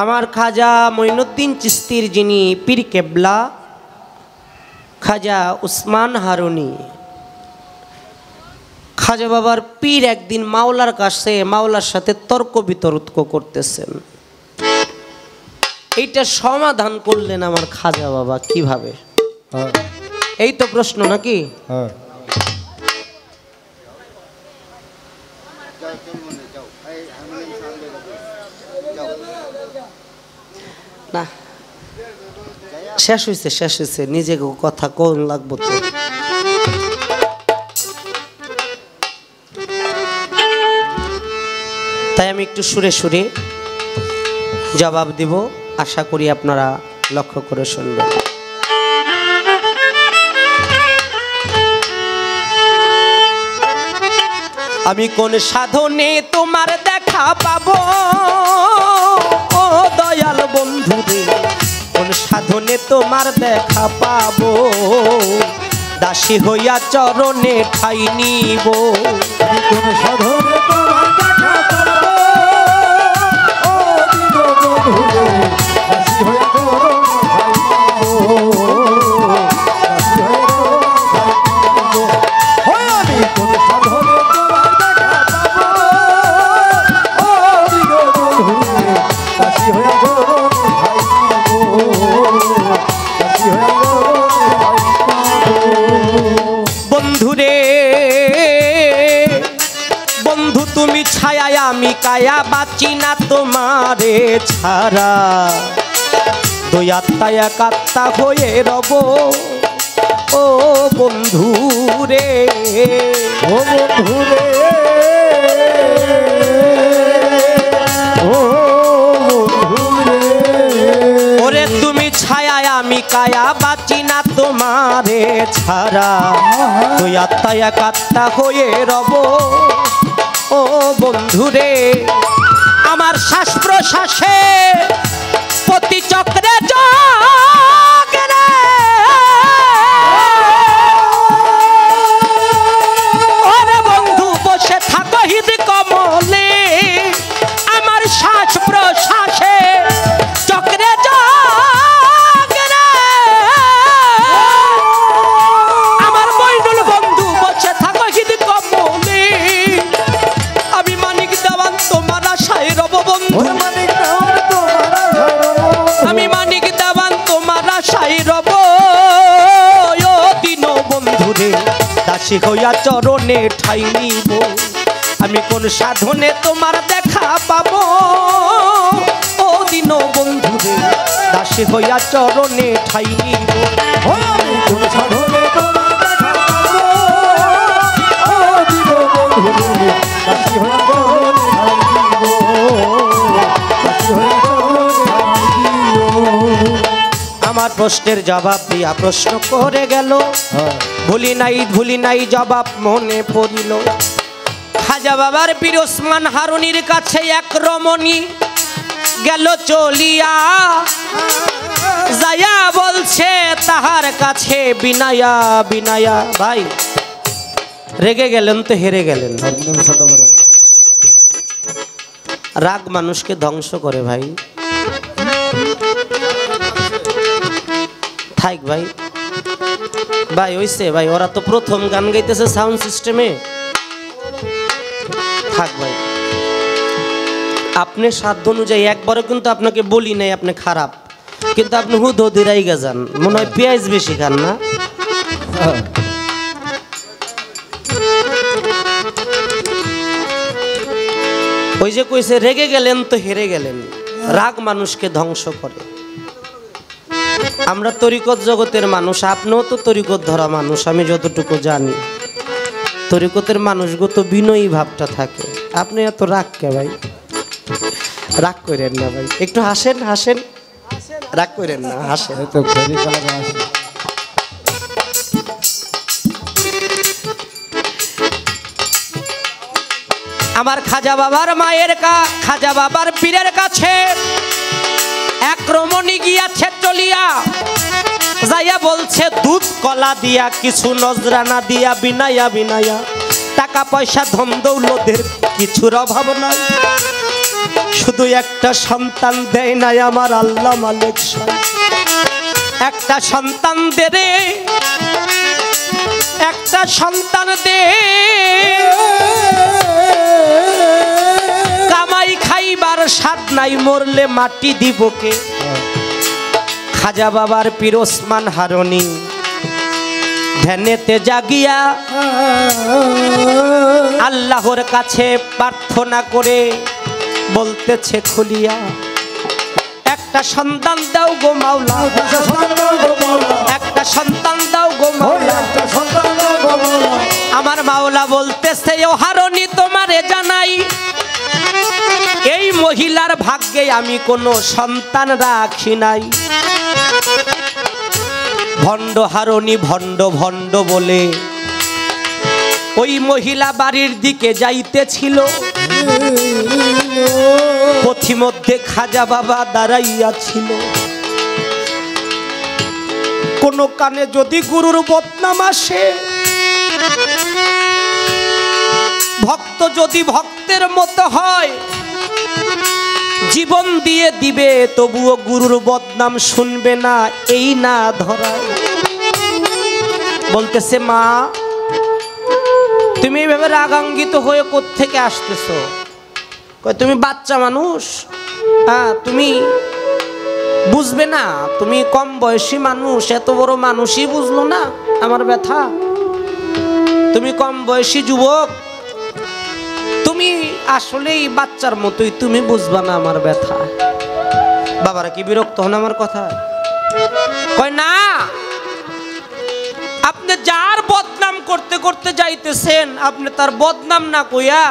আমার খাজা মঈনুদ্দিন চিশতির যিনি পীর কেবলা খাজা উসমান হারুনি, খাজা বাবার পীর একদিন মাওলার কাছে মাওলার সাথে তর্ক বিতর্ক করতেছেন। এইটা সমাধান করলেন আমার খাজা বাবা কিভাবে? এই তো প্রশ্ন নাকি? না, শেষ হয়েছে নিজে কথা কোন লাগবো তো। তাই আমি একটু সুরে সুরে জবাব দিব, আশা করি আপনারা লক্ষ্য করে শুনবেন। আমি কোন সাধনে তোমার দেখা পাবো ও দয়াল বন্ধু রে, কোন সাধনে তোমার দেখা পাবো, দাসী হইয়া চরণে ঠাই নিব। কোন সাধনে তোমার দেখা পাবো ও দিন বন্ধু রে, দাসী হইয়া চরণে ঠাই নিব, দাসী হইয়া চরণে ঠাই নিব। হয় আমি কোন সাধনে তোমার দেখা পাবো ও দিন বন্ধু রে, দাসী হইয়া চরণে ঠাই নিব, দাসী হইয়া চরণে ঠাই নিব। বন্ধুরে বন্ধু তুমি ছায়ায় আমি কায়া, বাঁচি না তোমারে ছাড়া, দুই আত্মায় এক আত্মা হয়ে রব ও বন্ধুরে। ও বন্ধুরে, ও বন্ধুরে, ওরে তুমি ছায়ায় আমি কায়া, বাঁচি না তোমারে ছাড়া, দুই আত্মায় এক আত্মা হয়ে রব ও বন্ধুরে। আমার শ্বাস প্রশ্বাসে প্রতি চক্রে চক্রে ওরে বন্ধু বসে থাকো হৃদ কমলে, আমার শ্বাস প্রশ্বাসে চক্রে চক্রে আমার মইনুল বন্ধু বসে থাকো হৃদ কমলে, আমি মানিক দেওয়ান তোমার আশায় রব বন্ধু, আমি মানিক দেওয়ান তোমার আশায় রব ও দিন বন্ধুরে, দাসী হইয়া চরণে ঠাই নিব। আমি কোন সাধনে তোমার দেখা পাবো ও দিন বন্ধুরে, দাসী হইয়া চরণে ঠাই নিব। হয় আমি কোন সাধনে তোমার দেখা পাবো ও দিন বন্ধু রে, দাসী হইয়া চরণে ঠাই নিব, দাসী হইয়া চরণে ঠাই নিব। আমার প্রশ্নের জবাব দিয়া প্রশ্ন করে গেল, ভুলি নাই জবাব মনে পড়িল। খাজা বাবার পীর ওসমান হারুনির কাছে এক রমণী গেল চলিয়া, যায়া বলছে তাহার কাছে বিনায়া বিনায়া। ভাই রেগে গেলেন তো হেরে গেলেন। রাগ মানুষকে ধ্বংস করে ভাই। থাক ভাই, ভাই হইছে ভাই, ওরা তো প্রথম গান গাইতেছে সাউন্ড সিস্টেমে। থাক ভাই, আপনি সাধ্য অনুযায়ী একবারও কিন্তু আপনাকে বলি নাই আপনি খারাপ, কিন্তু আপনি হুদ হুদিরাই গাজান, মনে হয় পেঁয়াজ বেশি খান না। ওই যে কইছে রেগে গেলেন তো হেরে গেলেন, রাগ মানুষকে ধ্বংস করে। আমরা তরিকত জগতের মানুষ, আপনিও তো তরিকত ধরা মানুষ, আমি যতটুকু জানি। তরিকতের মানুষগো তো বিনয়ী ভাবটা থাকে। আপনি এত রাগ কে ভাই? রাগ করেন না ভাই, একটু হাসেন হাসেন, রাগ করেন না, হাসেন। এই তো ফেরি কালার আসে। আমার খাজা বাবার মায়ের খাজা বাবার পীরের কাছে এক রমণী গিয়াছে চলিয়া, যাইয়া বলছে দুধ কলা দিয়া কিছু নজরানা দিয়া বিনাইয়া বিনাইয়া, টাকা পয়সা ধন দৌলতের কিছুর অভাব নাই, শুধু একটা সন্তান দেয় নাই আমার আল্লাহ মালিক সাহেব। একটা সন্তান দে রে, একটা সন্তান দে, কামাই খাইবার স্বাদ নাই, মরলে মাটি দিব কে। খাজা বাবার পীর ওসমান হারুনি ধ্যানেতে জাগিয়া আল্লাহর কাছে প্রার্থনা করে বলতেছে খুলিয়া, একটা সন্তান দাও গো মাওলা, একটা সন্তান দাও গো মাওলা। আমার মাওলা বলতেছে ও হারুনি তোমারে জানাই, এই মহিলার ভাগ্যে আমি কোনো সন্তান রাখি নাই। ভণ্ড হারুনি ভণ্ড ভণ্ড বলে ওই মহিলা বাড়ির দিকে যাইতেছিল, পথিমধ্যে খাজা বাবা দাঁড়াইয়া ছিল। কোন কানে যদি গুরুর বদনাম আসে, ভক্ত যদি ভক্তের মতো হয়, জীবন দিয়ে দিবে তবুও গুরুর বদনাম শুনবে না, এই না ধরায়। বলতেছে মা তুমি এইভাবে রাগান্বিত হয়ে কোত্থেকে আসতেছো? কয় তুমি বাচ্চা মানুষ, হ্যাঁ তুমি বুঝবে না, তুমি কম বয়সী মানুষ, এত বড় মানুষই বুঝলো না আমার ব্যথা। তুমি কম বয়সী যুবক, তুমি আসলেই বাচ্চার মতোই, তুমি বুঝবা না আমার ব্যথা। বাবারা কি বিরক্ত হন আমার কথা? কয় না, আপনি যার বদনাম করতে করতে যাইতেছেন, আপনি তার বদনাম না কইয়া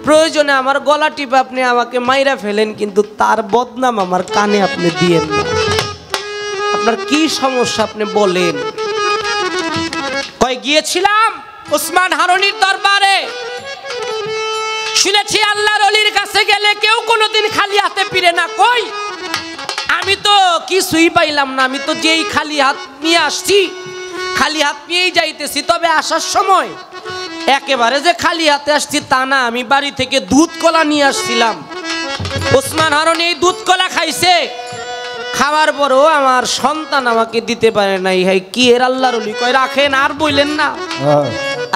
প্রয়োজনে আমার গলা টিপে আপনি আমাকে মাইরা ফেলেন, কিন্তু তার বদনাম আমার কানে আপনি দিয়েন না। আপনার কি সমস্যা আপনি বলেন। কয় গিয়েছিলাম ওসমান হারুনির দরবারে, শুনেছি আল্লাহর ওলির কাছে গেলে কেউ কোনোদিন খালি হাতে ফিরে না। কই আমি তো কিছুই পাইলাম না, আমি তো যেই খালি হাত নিয়ে আসছি খালি হাত নিয়েই যাইতেছি। তবে আসার সময় একেবারে যে খালি হাতে আসছি তা না, আমি বাড়ি থেকে দুধ কলা নিয়ে আসছিলাম। ওসমান হারুনি এই দুধ কলা খাইছে, খাওয়ার পরও আমার সন্তান আমাকে দিতে পারে নাই। হাই কি এর আল্লাহর ওলি। কয় রাখেন আর বললেন না,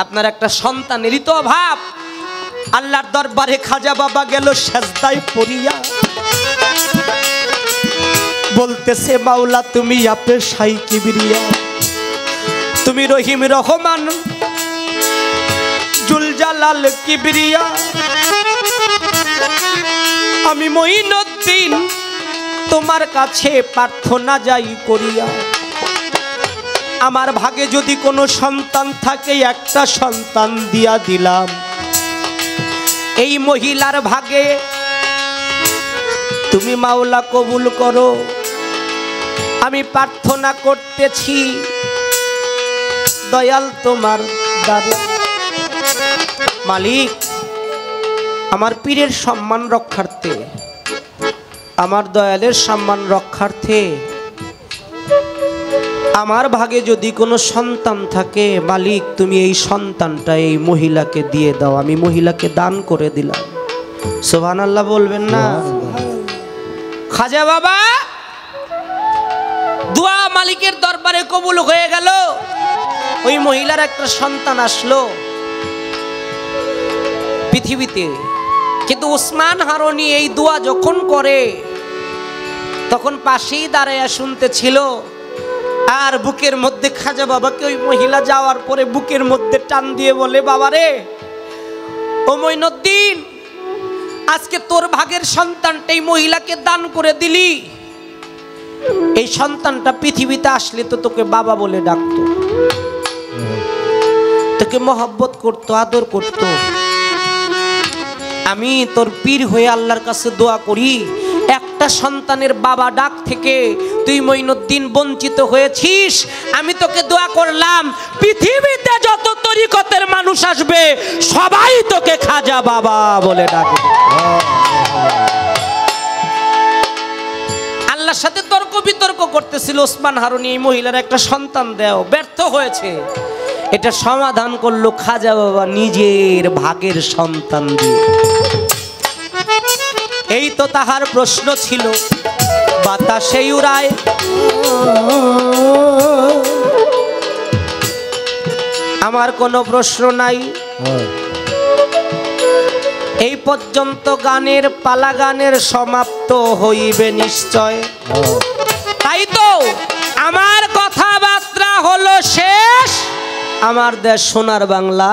আপনার একটা সন্তানেরই তো অভাব। আল্লাহর দরবারে খাজা বাবা গেল সেজদায় পড়িয়া, বলতেছে মাওলা তুমি আপে শাই কিবরিয়া, তুমি রহিম রহমান জুলজালাল কিবরিয়া, আমি মঈনুদ্দিন তোমার কাছে প্রার্থনা যাই করিয়া, আমার ভাগে যদি কোনো সন্তান থাকে একটা সন্তান দিয়া দিলাম। এই মহিলার ভাগে তুমি মাওলা কবুল করো, আমি প্রার্থনা করতেছি দয়াল তোমার দ্বারে। মালিক আমার পীরের সম্মান রক্ষার্থে, আমার দয়ালের সম্মান রক্ষার্থে আমার ভাগে যদি কোনো সন্তান থাকে, মালিক তুমি এই সন্তানটা এই মহিলাকে দিয়ে দাও। আমি মহিলাকে দান করে দিলাম। সুবহানাল্লাহ বলবেন না? খাজা বাবা দোয়া মালিকের দরবারে কবুল হয়ে গেল। ওই মহিলার একটা সন্তান আসলো পৃথিবীতে। কিন্তু ওসমান হারুনি এই দোয়া যখন করে তখন পাশেই দাঁড়াইয়া শুনতেছিল, আর বুকের মধ্যে খাজা বাবাকে ওই মহিলা যাওয়ার পরে বুকের মধ্যে টান দিয়ে বলে, বাবারে ও মঈনুদ্দিন আজকে তোর ভাগের সন্তানটাই মহিলাকে দান করে দিলি। এই সন্তানটা পৃথিবীতে আসলে তো তোকে বাবা বলে ডাকতো, তোকে মহব্বত করতো, আদর করতো। আমি তোর পীর হয়ে আল্লাহর কাছে দোয়া করি, একটা সন্তানের বাবা ডাক থেকে তুই মঈনুদ্দিন বঞ্চিত হয়েছিস। আমি তোকে দোয়া করলাম, পৃথিবীতে যত তরিকতের মানুষ আসবে সবাই তোকে খাজা বাবা বলে ডাকবে। আল্লাহর সাথে তর্ক বিতর্ক করতেছিল ওসমান হারুনি, এই মহিলার একটা সন্তান দেও, ব্যর্থ হয়েছে। এটা সমাধান করলো খাজা বাবা নিজের ভাগের সন্তান দিয়ে। এই তো তাহার প্রশ্ন ছিল, বাতাসে উড়ায় আমার কোনো প্রশ্ন নাই। এই পর্যন্ত গানের পালা, গানের সমাপ্ত হইবে নিশ্চয়। তাই তো আমার কথাবার্তা হলো শেষ। আমার দেশ সোনার বাংলা।